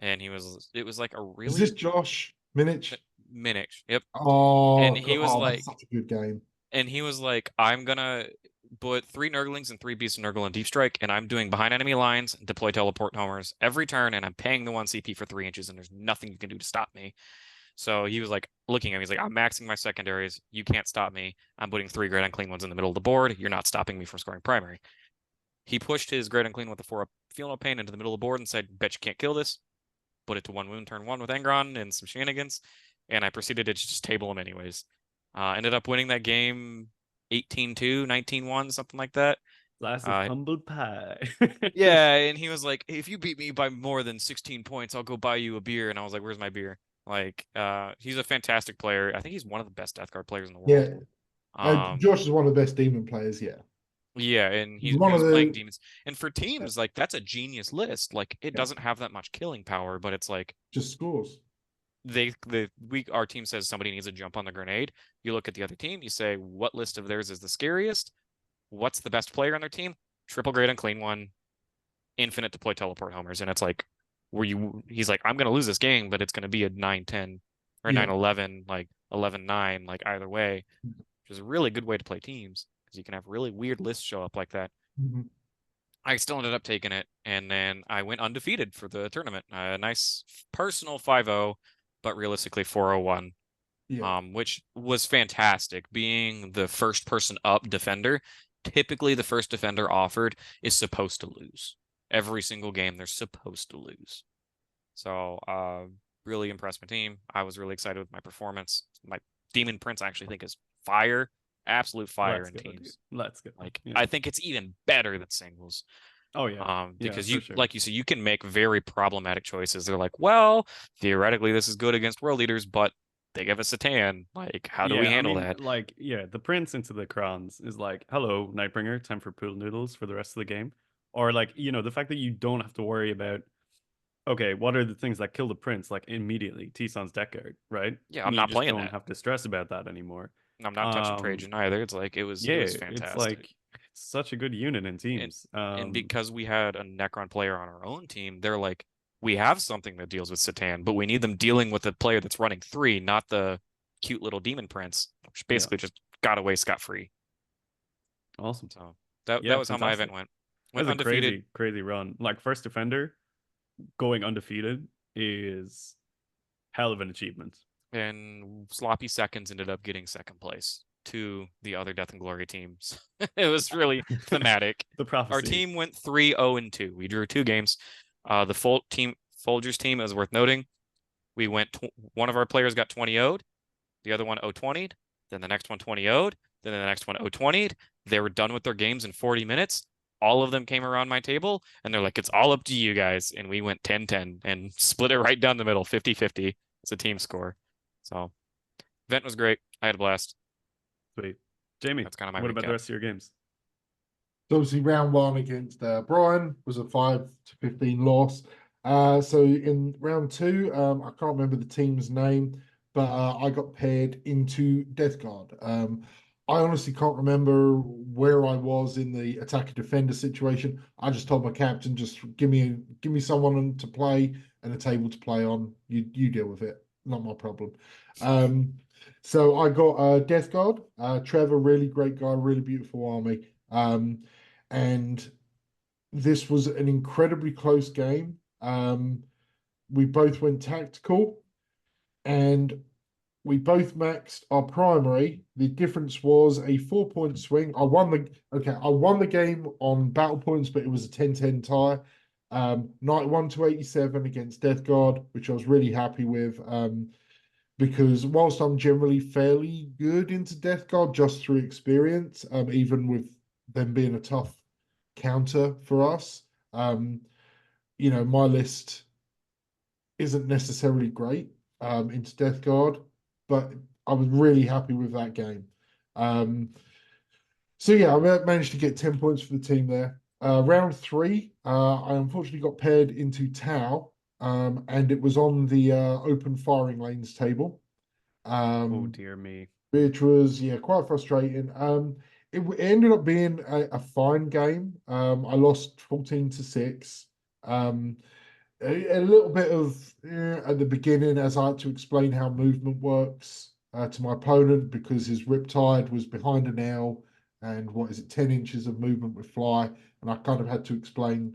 and it was like a really... Is this Josh Minich? Minich, yep. Oh, and he was like, that's such a good game. And he was like, I'm gonna put 3 Nurglings and 3 Beasts of Nurgle in Deep Strike, and I'm doing behind enemy lines, deploy teleport homers every turn, and I'm paying the 1 CP for 3 inches, and there's nothing you can do to stop me. So he was like looking at me, he's like, I'm maxing my secondaries, you can't stop me. I'm putting 3 Great Unclean ones in the middle of the board, you're not stopping me from scoring primary. He pushed his Great Unclean with the 4-up Feel No Pain into the middle of the board and said, bet you can't kill this. Put it to 1 wound turn 1 with Engron and some shenanigans, and I proceeded to just table him anyways. Ended up winning that game 18-2, 19-1, something like that. Glass of humble pie. Yeah, and he was like, hey, if you beat me by more than 16 points, I'll go buy you a beer. And I was like, where's my beer? Like, he's a fantastic player. I think he's one of the best Death Guard players in the world. Yeah. Josh is one of the best demon players, yeah. Yeah, and he was playing demons. And for teams, like, that's a genius list. Like, it doesn't have that much killing power, but it's like... just scores. Our team says somebody needs to jump on the grenade. You look at the other team, you say, what list of theirs is the scariest? What's the best player on their team? Triple Great Unclean 1, infinite deploy teleport homers. And it's like, he's like, I'm going to lose this game, but it's going to be a 9-10 or 9-11, like 11-9, like either way, which is a really good way to play teams because you can have really weird lists show up like that. I still ended up taking it, and then I went undefeated for the tournament. A nice personal 5-0, but realistically 4-0-1, which was fantastic. Being the first person up defender, typically the first defender offered is supposed to lose. Every single game they're supposed to lose. So really impressed my team. I was really excited with my performance. My Demon Prince I actually think is fire. Absolute fire in teams. Let's go. Like, I think it's even better than singles. Oh yeah. Because like you said, you can make very problematic choices. They're like, well, theoretically this is good against world leaders, but they give us a tan. Like, how do we handle that? Like, the Prince into the Crons is like, hello, Nightbringer, time for pool noodles for the rest of the game. Or like, the fact that you don't have to worry about, okay, what are the things that kill the Prince like immediately? T-Son's deck guard, right? Yeah, I'm not playing that. You don't have to stress about that anymore. I'm not touching Um, Trajan either. It's like it was yeah, it's fantastic. like it's such a good unit in And teams. because we had a Necron player on our own team, they're like, we have something that deals with Satan, but we need them dealing with the player that's running 3, not the cute little demon prince, which Yeah, basically just got away scot-free. awesome. So that Yeah, was how my event fantastic. went. Went That's a undefeated crazy run. Like first defender going undefeated is hell of an achievement. and sloppy seconds ended up getting second place to the other Death and Glory teams. It was really thematic. The Our prophecy. team went 3-0-2. We drew 2 games. The full team Folgers team is worth noting. We went one of our players got 20 0'd, the other one 0-20'd, then the next one 20 0'd, then the next one 0-20'd. They were done with their games in 40 minutes. All of them came around my table and they're like, it's all up to you guys. And we went 10-10 and split it right down the middle, 50-50. It's a team score. So event was great. I had a blast. Sweet. Jamie, That's kind of my what about the recap. rest of your games? So obviously round one against Brian was a 5-15 loss. So in round two, I can't remember the team's name, but I got paired into Death Guard. I honestly can't remember where I was in the attacker defender situation. I just told my captain, just give me someone to play and a table to play on. You deal with it, not my problem. So I got Death Guard. Trevor, really great guy, really beautiful army. And this was an incredibly close game. We both went tactical and we both maxed our primary. The difference was a 4-point swing. I won the game on battle points, but it was a 10-10 tie. 91 to 87 against Death Guard, which I was really happy with. Because whilst I'm generally fairly good into Death Guard just through experience, even with them being a tough counter for us, my list isn't necessarily great into Death Guard, but I was really happy with that game. So yeah, I managed to get 10 points for the team there. Round three, I unfortunately got paired into Tau, and it was on the open firing lanes table. Oh Um, dear me. which was quite frustrating. It ended up being a fine game. I lost 14-6. A little bit of at the beginning as I had to explain how movement works to my opponent because his Riptide was behind an L and 10 inches of movement with fly, and I kind of had to explain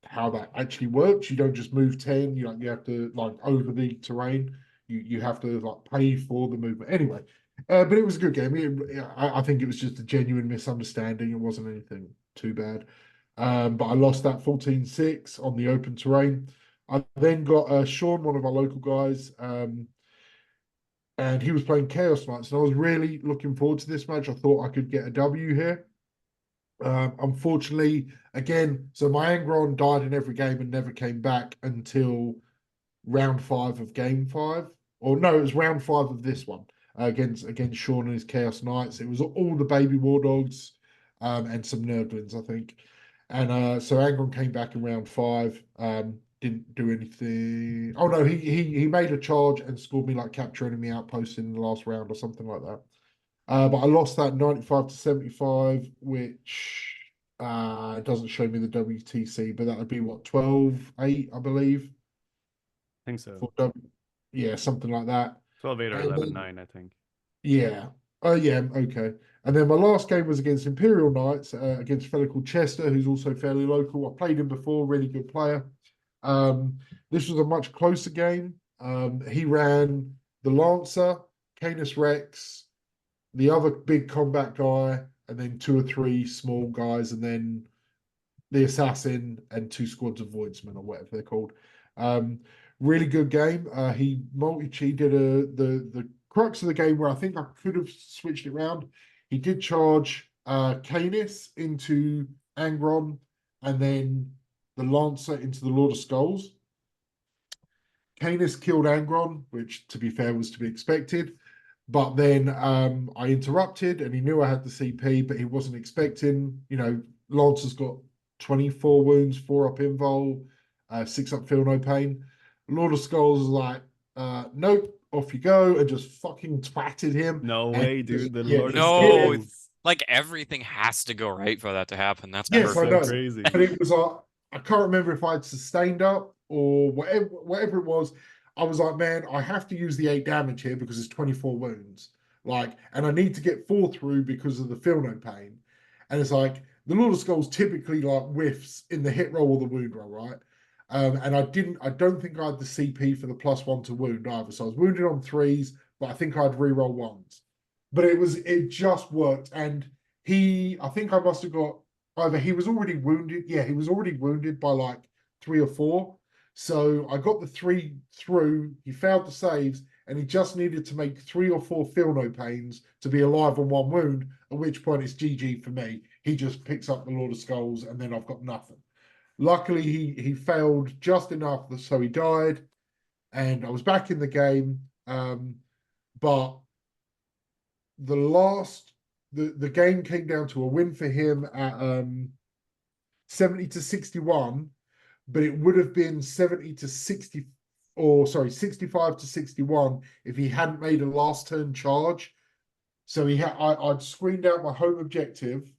how that actually works. You don't just move 10, you have to like over the terrain. You have to like pay for the movement. Anyway, but it was a good game. I think it was just a genuine misunderstanding. It wasn't anything too bad. But I lost that 14-6 on the open terrain. I then got Sean, one of our local guys, and he was playing Chaos Knights, and I was really looking forward to this match. I thought I could get a W here. Unfortunately, again, so my Angron died in every game and never came back until round 5 of game 5. Or no, it was round 5 of this one against Sean and his Chaos Knights. It was all the baby War Dogs and some Nerdlings, I think. And so Angron came back in round 5. Didn't do anything. Oh no, he made a charge and scored me like capture enemy outpost in the last round or something like that. But I lost that 95-75, which doesn't show me the WTC, but that would be what, 12-8, I believe. I think so. For yeah, something like that. 12-8 or And 11-9, I think. yeah. Oh yeah, okay. And then my last game was against Imperial Knights, against a fellow called Chester, who's also fairly local. I played him before, really good player. This was a much closer game. He ran the Lancer, Canis Rex, the other big combat guy, and then 2 or 3 small guys, and then the assassin and 2 squads of voidsmen or whatever they're called. Really good game. He multi-cheated the crux of the game where I think I could have switched it around. He did charge Canis into Angron and then the Lancer into the Lord of Skulls. Canis killed Angron, which to be fair was to be expected. But then I interrupted and he knew I had the CP, but he wasn't expecting, Lancer's got 24 wounds, 4 up invul, 6 up feel no pain. Lord of Skulls is like, nope, off you go, and just fucking twatted him. No And way, just, dude. The yeah, Lord of just hit him. No, Skulls. like everything has to go right for that to happen. That's Yes, That's I perfect. so know. crazy. But it was like, I can't remember if I'd sustained up or whatever it was. I was like, man, I have to use the 8 damage here because it's 24 wounds. Like, and I need to get 4 through because of the feel no pain. And it's like the Lord of Skulls typically like whiffs in the hit roll or the wound roll, right? And I don't think I had the CP for the +1 to wound either. So I was wounded on 3s, but I think I'd reroll 1s. But it just worked. And I think I must have got either he was already wounded. Yeah, he was already wounded by like 3 or 4. So I got the 3 through. He failed the saves, and he just needed to make 3 or 4 feel no pains to be alive on 1 wound. At which point it's GG for me. He just picks up the Lord of Skulls, and then I've got nothing. Luckily, he failed just enough so he died, and I was back in the game. But the game came down to a win for him at 70 to 61, but it would have been 70 to 60, or sorry, 65 to 61 if he hadn't made a last turn charge. So I'd screened out my home objective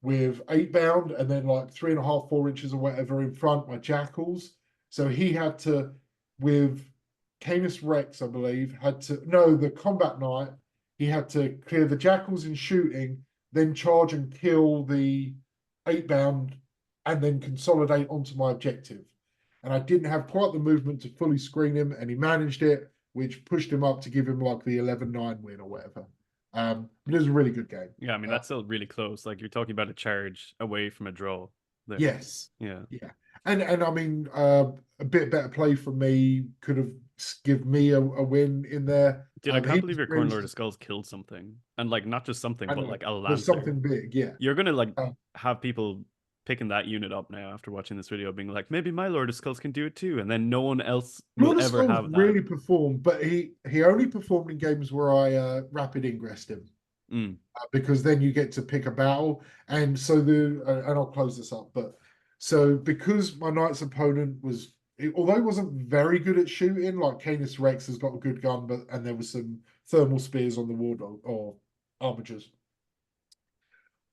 with 8 bound and then like 3.5, 4 inches or whatever in front, my jackals. So he had to, with Canis Rex, I believe, the combat knight, he had to clear the jackals in shooting, then charge and kill the 8 bound, and then consolidate onto my objective. And I didn't have quite the movement to fully screen him, and he managed it, which pushed him up to give him like the 11-9 win or whatever. But it was a really good game. Yeah, I mean that's still really close. Like you're talking about a charge away from a draw. There. Yes. Yeah. Yeah. And I mean, a bit better play from me could have given me a win in there. Dude, I He can't believe was your Khorne really, Lord of Skulls killed something. And like not just something, I but know, like a there's Lancer. something big, yeah. You're gonna like Uh, have people picking that unit up now after watching this video, being like, maybe my Lord of Skulls can do it too, and then no one else will Lord of ever Skulls have that. really performed, but he only performed in games where I rapid ingressed him. Because then you get to pick a battle. And so and I'll close this up, but so because my knight's opponent although he wasn't very good at shooting, like Canis Rex has got a good gun, and there was some thermal spears on the wardog or armatures.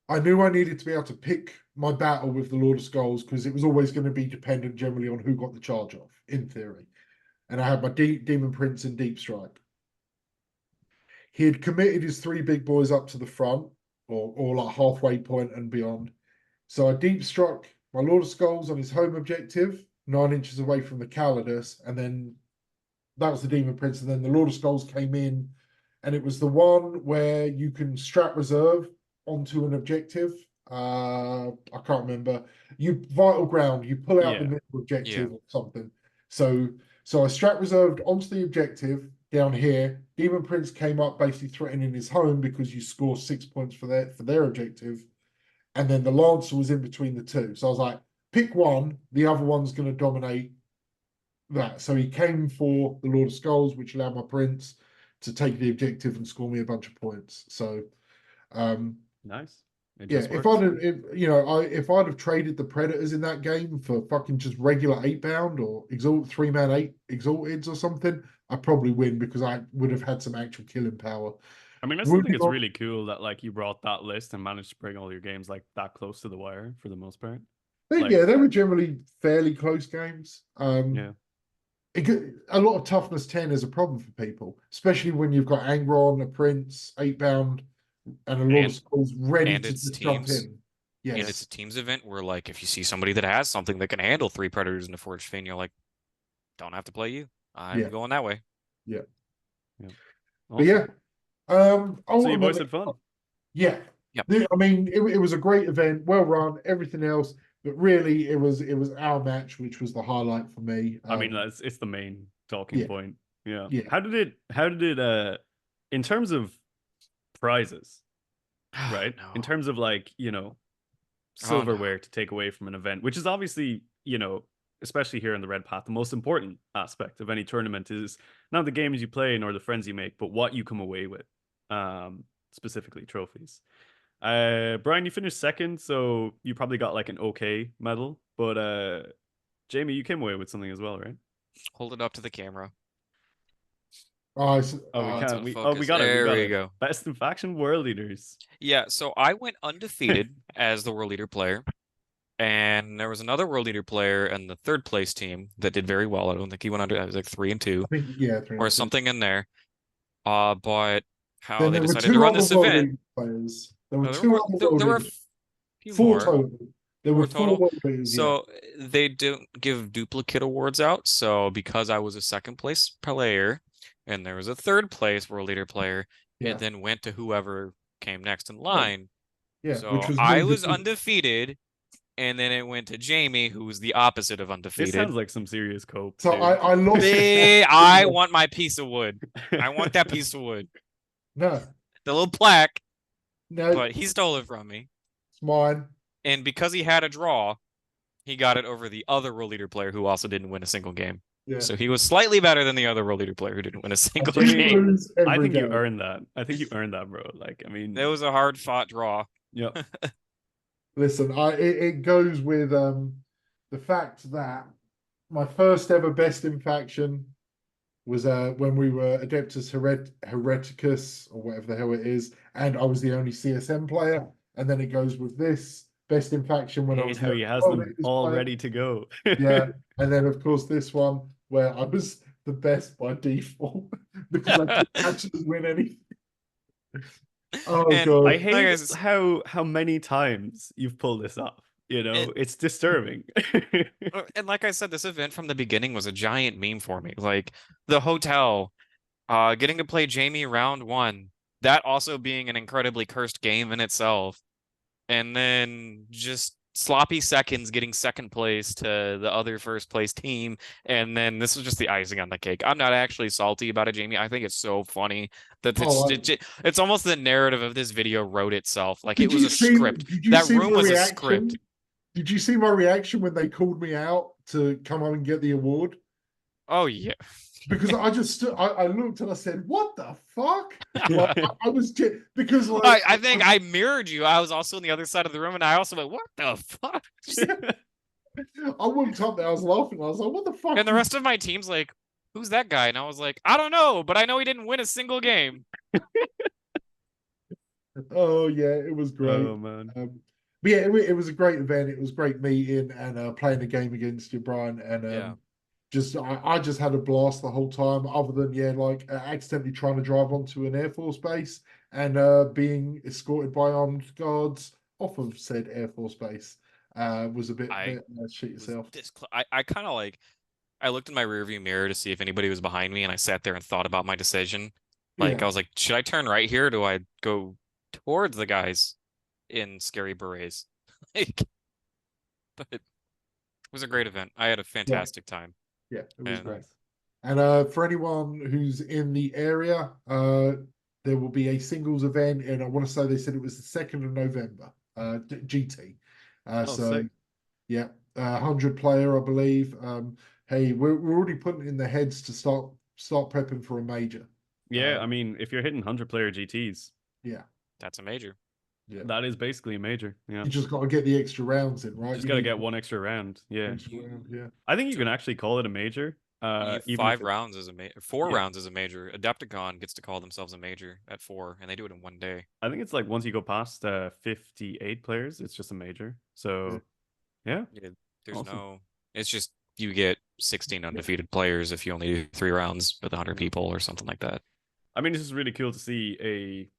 I knew I needed to be able to pick my battle with the Lord of Skulls because it was always going to be dependent generally on who got the charge off, in theory. And I had my Demon Prince and Deep Strike. He had committed his 3 big boys up to the front, or like halfway point and beyond. So I deep struck my Lord of Skulls on his home objective, 9 inches away from the Calidus, and then that was the Demon Prince. And then the Lord of Skulls came in, and it was the one where you can strap reserve onto an objective. I can't remember. You vital ground, you pull out the middle objective or something. So I strap reserved onto the objective down here. Demon Prince came up basically threatening his home because you score 6 points for their objective. And then the Lancer was in between the two. So I was like, pick one, the other one's going to dominate that. So he came for the Lord of Skulls, which allowed my Prince to take the objective and score me a bunch of points. So nice. Yeah, if I'd have traded the Predators in that game for fucking just regular 8 bound or 3-man 8 exalteds or something, I'd probably win because I would have had some actual killing power. I mean, I still think it's really cool that like you brought that list and managed to bring all your games like that close to the wire for the most part. Yeah, they were generally fairly close games. Yeah. A lot of toughness 10 is a problem for people, especially when you've got Angron, a Prince, 8 bound, and a Lord of Skulls ready to just jump in. Yes. And it's a teams event where, like, if you see somebody that has something that can handle 3 Predators in a Forged Fiend, you're like, don't have to play you. I'm going that way. Yeah. Awesome. But yeah. So you boys had fun. Yeah. Yep. I mean, it was a great event, well run, everything else, but really it was our match, which was the highlight for me. I mean, it's the main talking point. Yeah. How did it in terms of prizes, right? No. In terms of like, silverware to take away from an event, which is obviously, especially here in the Red Path, the most important aspect of any tournament is not the games you play nor the friends you make, but what you come away with, specifically trophies. Brian, you finished second, so you probably got like an okay medal, but Jamie, you came away with something as well, right? Hold it up to the camera. Oh, Oh, we I can't. So We focus. got it. We There got we it. go. Best in faction world leaders. Yeah, so I went undefeated as the world leader player, and there was another world leader player in the third place team that did very well. I don't think he went under. I was like 3-2 think, yeah, 3 or and 2. something in there. But how Then they there were decided to two run other this world event? league players. There were No, two other world there were a league, few four more. total. There were 4 four total. world leaders, yeah. So they don't give duplicate awards out. So because I was a second place player and there was a third place world leader player, it Yeah. then went to whoever came next in Yeah. line. Yeah, which So was I me. was undefeated, and then it went to Jamie, who was the opposite of This undefeated. sounds like some serious cope, So dude. I lost. I want my piece of wood. I want that piece of wood. No, The little plaque, no, but he stole it from me. it's mine. And because he had a draw, he got it over the other world leader player who also didn't win a single game. Yeah. So he was slightly better than the other world leader player who didn't win a single Jamie, game. Lose I every think you game. earned that. I think you earned that, bro. Like, I mean, It was a hard fought draw. yeah. Listen, it goes with the fact that my first ever best in faction was when we were Adeptus Hereticus or whatever the hell it is, and I was the only CSM player. And then it goes with this best in faction when I Hate was how the he has only them Leaders all player. ready to go. Yeah, and then of course this one where I was the best by default because I didn't actually win anything. Oh And god. I like hate I said, how many times you've pulled this off. You know, it, it's disturbing. and like I said, this event from the beginning was a giant meme for me. Like the hotel, getting to play Jamie round 1, that also being an incredibly cursed game in itself, and then just sloppy seconds getting second place to the other first place team, and then this was just the icing on the cake. I'm not actually salty about it, Jamie. I think it's so funny that it's almost the narrative of this video wrote itself. Like it was a script. Did you That see room my was a reaction? script. Did you see my reaction when they called me out to come on and get the award? Oh yeah. Because I just stood, I looked and I said, "What the fuck?" Like, I was because like I think I mirrored you. I was also on the other side of the room, and I also went, "What the fuck?" I walked up there, I was laughing. I was like, "What the fuck?" And the rest of my team's like, "Who's that guy?" And I was like, "I don't know, but I know he didn't win a single game." Oh yeah, it was great. Oh man. But yeah, it was a great event. It was great meeting and playing a game against you, Brian. And Yeah. I just had a blast the whole time. Other than like accidentally trying to drive onto an Air Force base and being escorted by armed guards off of said Air Force base was a bit shit yourself. I kind of like I looked in my rearview mirror to see if anybody was behind me, and I sat there and thought about my decision. Like Yeah. I was like, should I turn right here? Or do I go towards the guys in scary berets? Like, but it was a great event. I had a fantastic time. Yeah, it was And great. And for anyone who's in the area, there will be a singles event, and I want to say they said it was the 2nd of November, GT. So sick. yeah, 100 player, I believe. Hey, we're already putting in the heads to start prepping for a major. Yeah, I mean, if you're hitting 100-player GTs, Yeah, that's a major. yeah. that is basically a major. Yeah. You just got to get the extra rounds in, right? Just got to get one extra round. Yeah. Yeah. I think you can actually call it a major. Even 5 rounds is a major. 4 Yeah. rounds is a major. Adepticon gets to call themselves a major at 4, and they do it in one day. I think it's like once you go past 58 players, it's just a major. So, yeah. There's Awesome. no. It's just you get 16 undefeated players if you only do 3 rounds with 100 people or something like that. I mean, it's just really cool to see a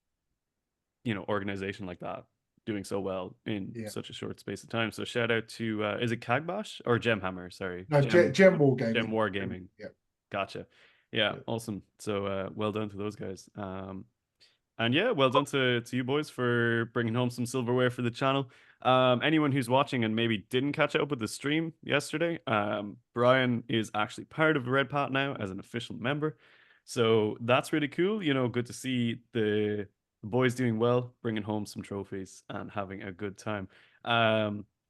organization like that doing so well in such a short space of time. So shout out to is it Kagbash or Gemhammer? Sorry, No, Gem War Gaming. Gem War Gaming. Yeah, gotcha. Yeah, awesome. So well done to those guys. And yeah, well done to you boys for bringing home some silverware for the channel. Anyone who's watching and maybe didn't catch up with the stream yesterday, Brian is actually part of Red Pat now as an official member. So that's really cool. Good to see the boys doing well, bringing home some trophies and having a good time.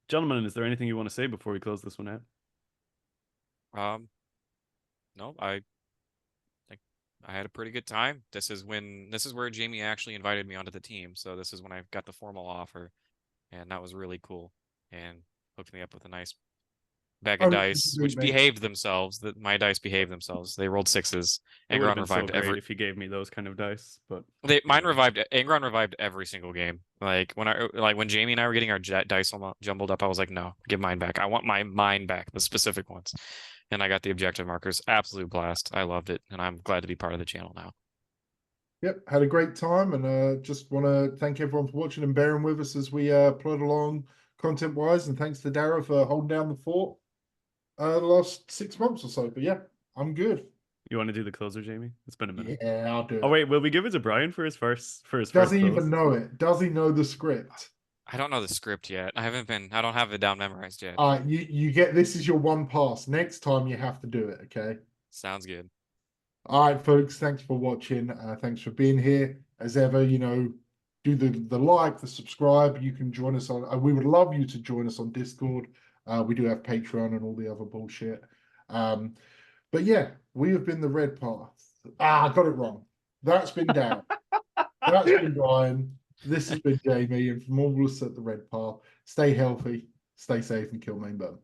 Gentlemen, is there anything you want to say before we close this one out? No, I think I had a pretty good time. This is where Jamie actually invited me onto the team. So this is when I got the formal offer, and that was really cool, and hooked me up with a nice bag of Oh, dice, which behaved themselves. That my dice behaved themselves. They rolled 6s. It would have Angron been so revived great every. if you gave me those kind of dice, but Mine whatever. revived. Angron revived every single game. Like when Jamie and I were getting our dice all jumbled up, I was like, no, give mine back. I want my mine back, the specific ones. And I got the objective markers. Absolute blast. I loved it, and I'm glad to be part of the channel now. Yep, had a great time, and just want to thank everyone for watching and bearing with us as we plod along content-wise, and thanks to Dara for holding down the fort the last 6 months or so. But yeah, I'm good. You want to do the closer, Jamie? It's been a minute. Yeah, I'll do it. Oh wait, will we give it to Brian for his first Does first he close? even know it? Does he know the script? I don't know the script yet. I don't have it down memorized yet. All right, you get this is your one pass. Next time you have to do it, okay? Sounds good. All right, folks, thanks for watching. Thanks for being here. As ever, do the like, the subscribe. You can join us on, we would love you to join us on Discord. We do have Patreon and all the other bullshit. But yeah, we have been the Red Path. I got it wrong. That's been Dan. That's been Brian. This has been Jamie. And from all of us at the Red Path, stay healthy, stay safe, and kill main button.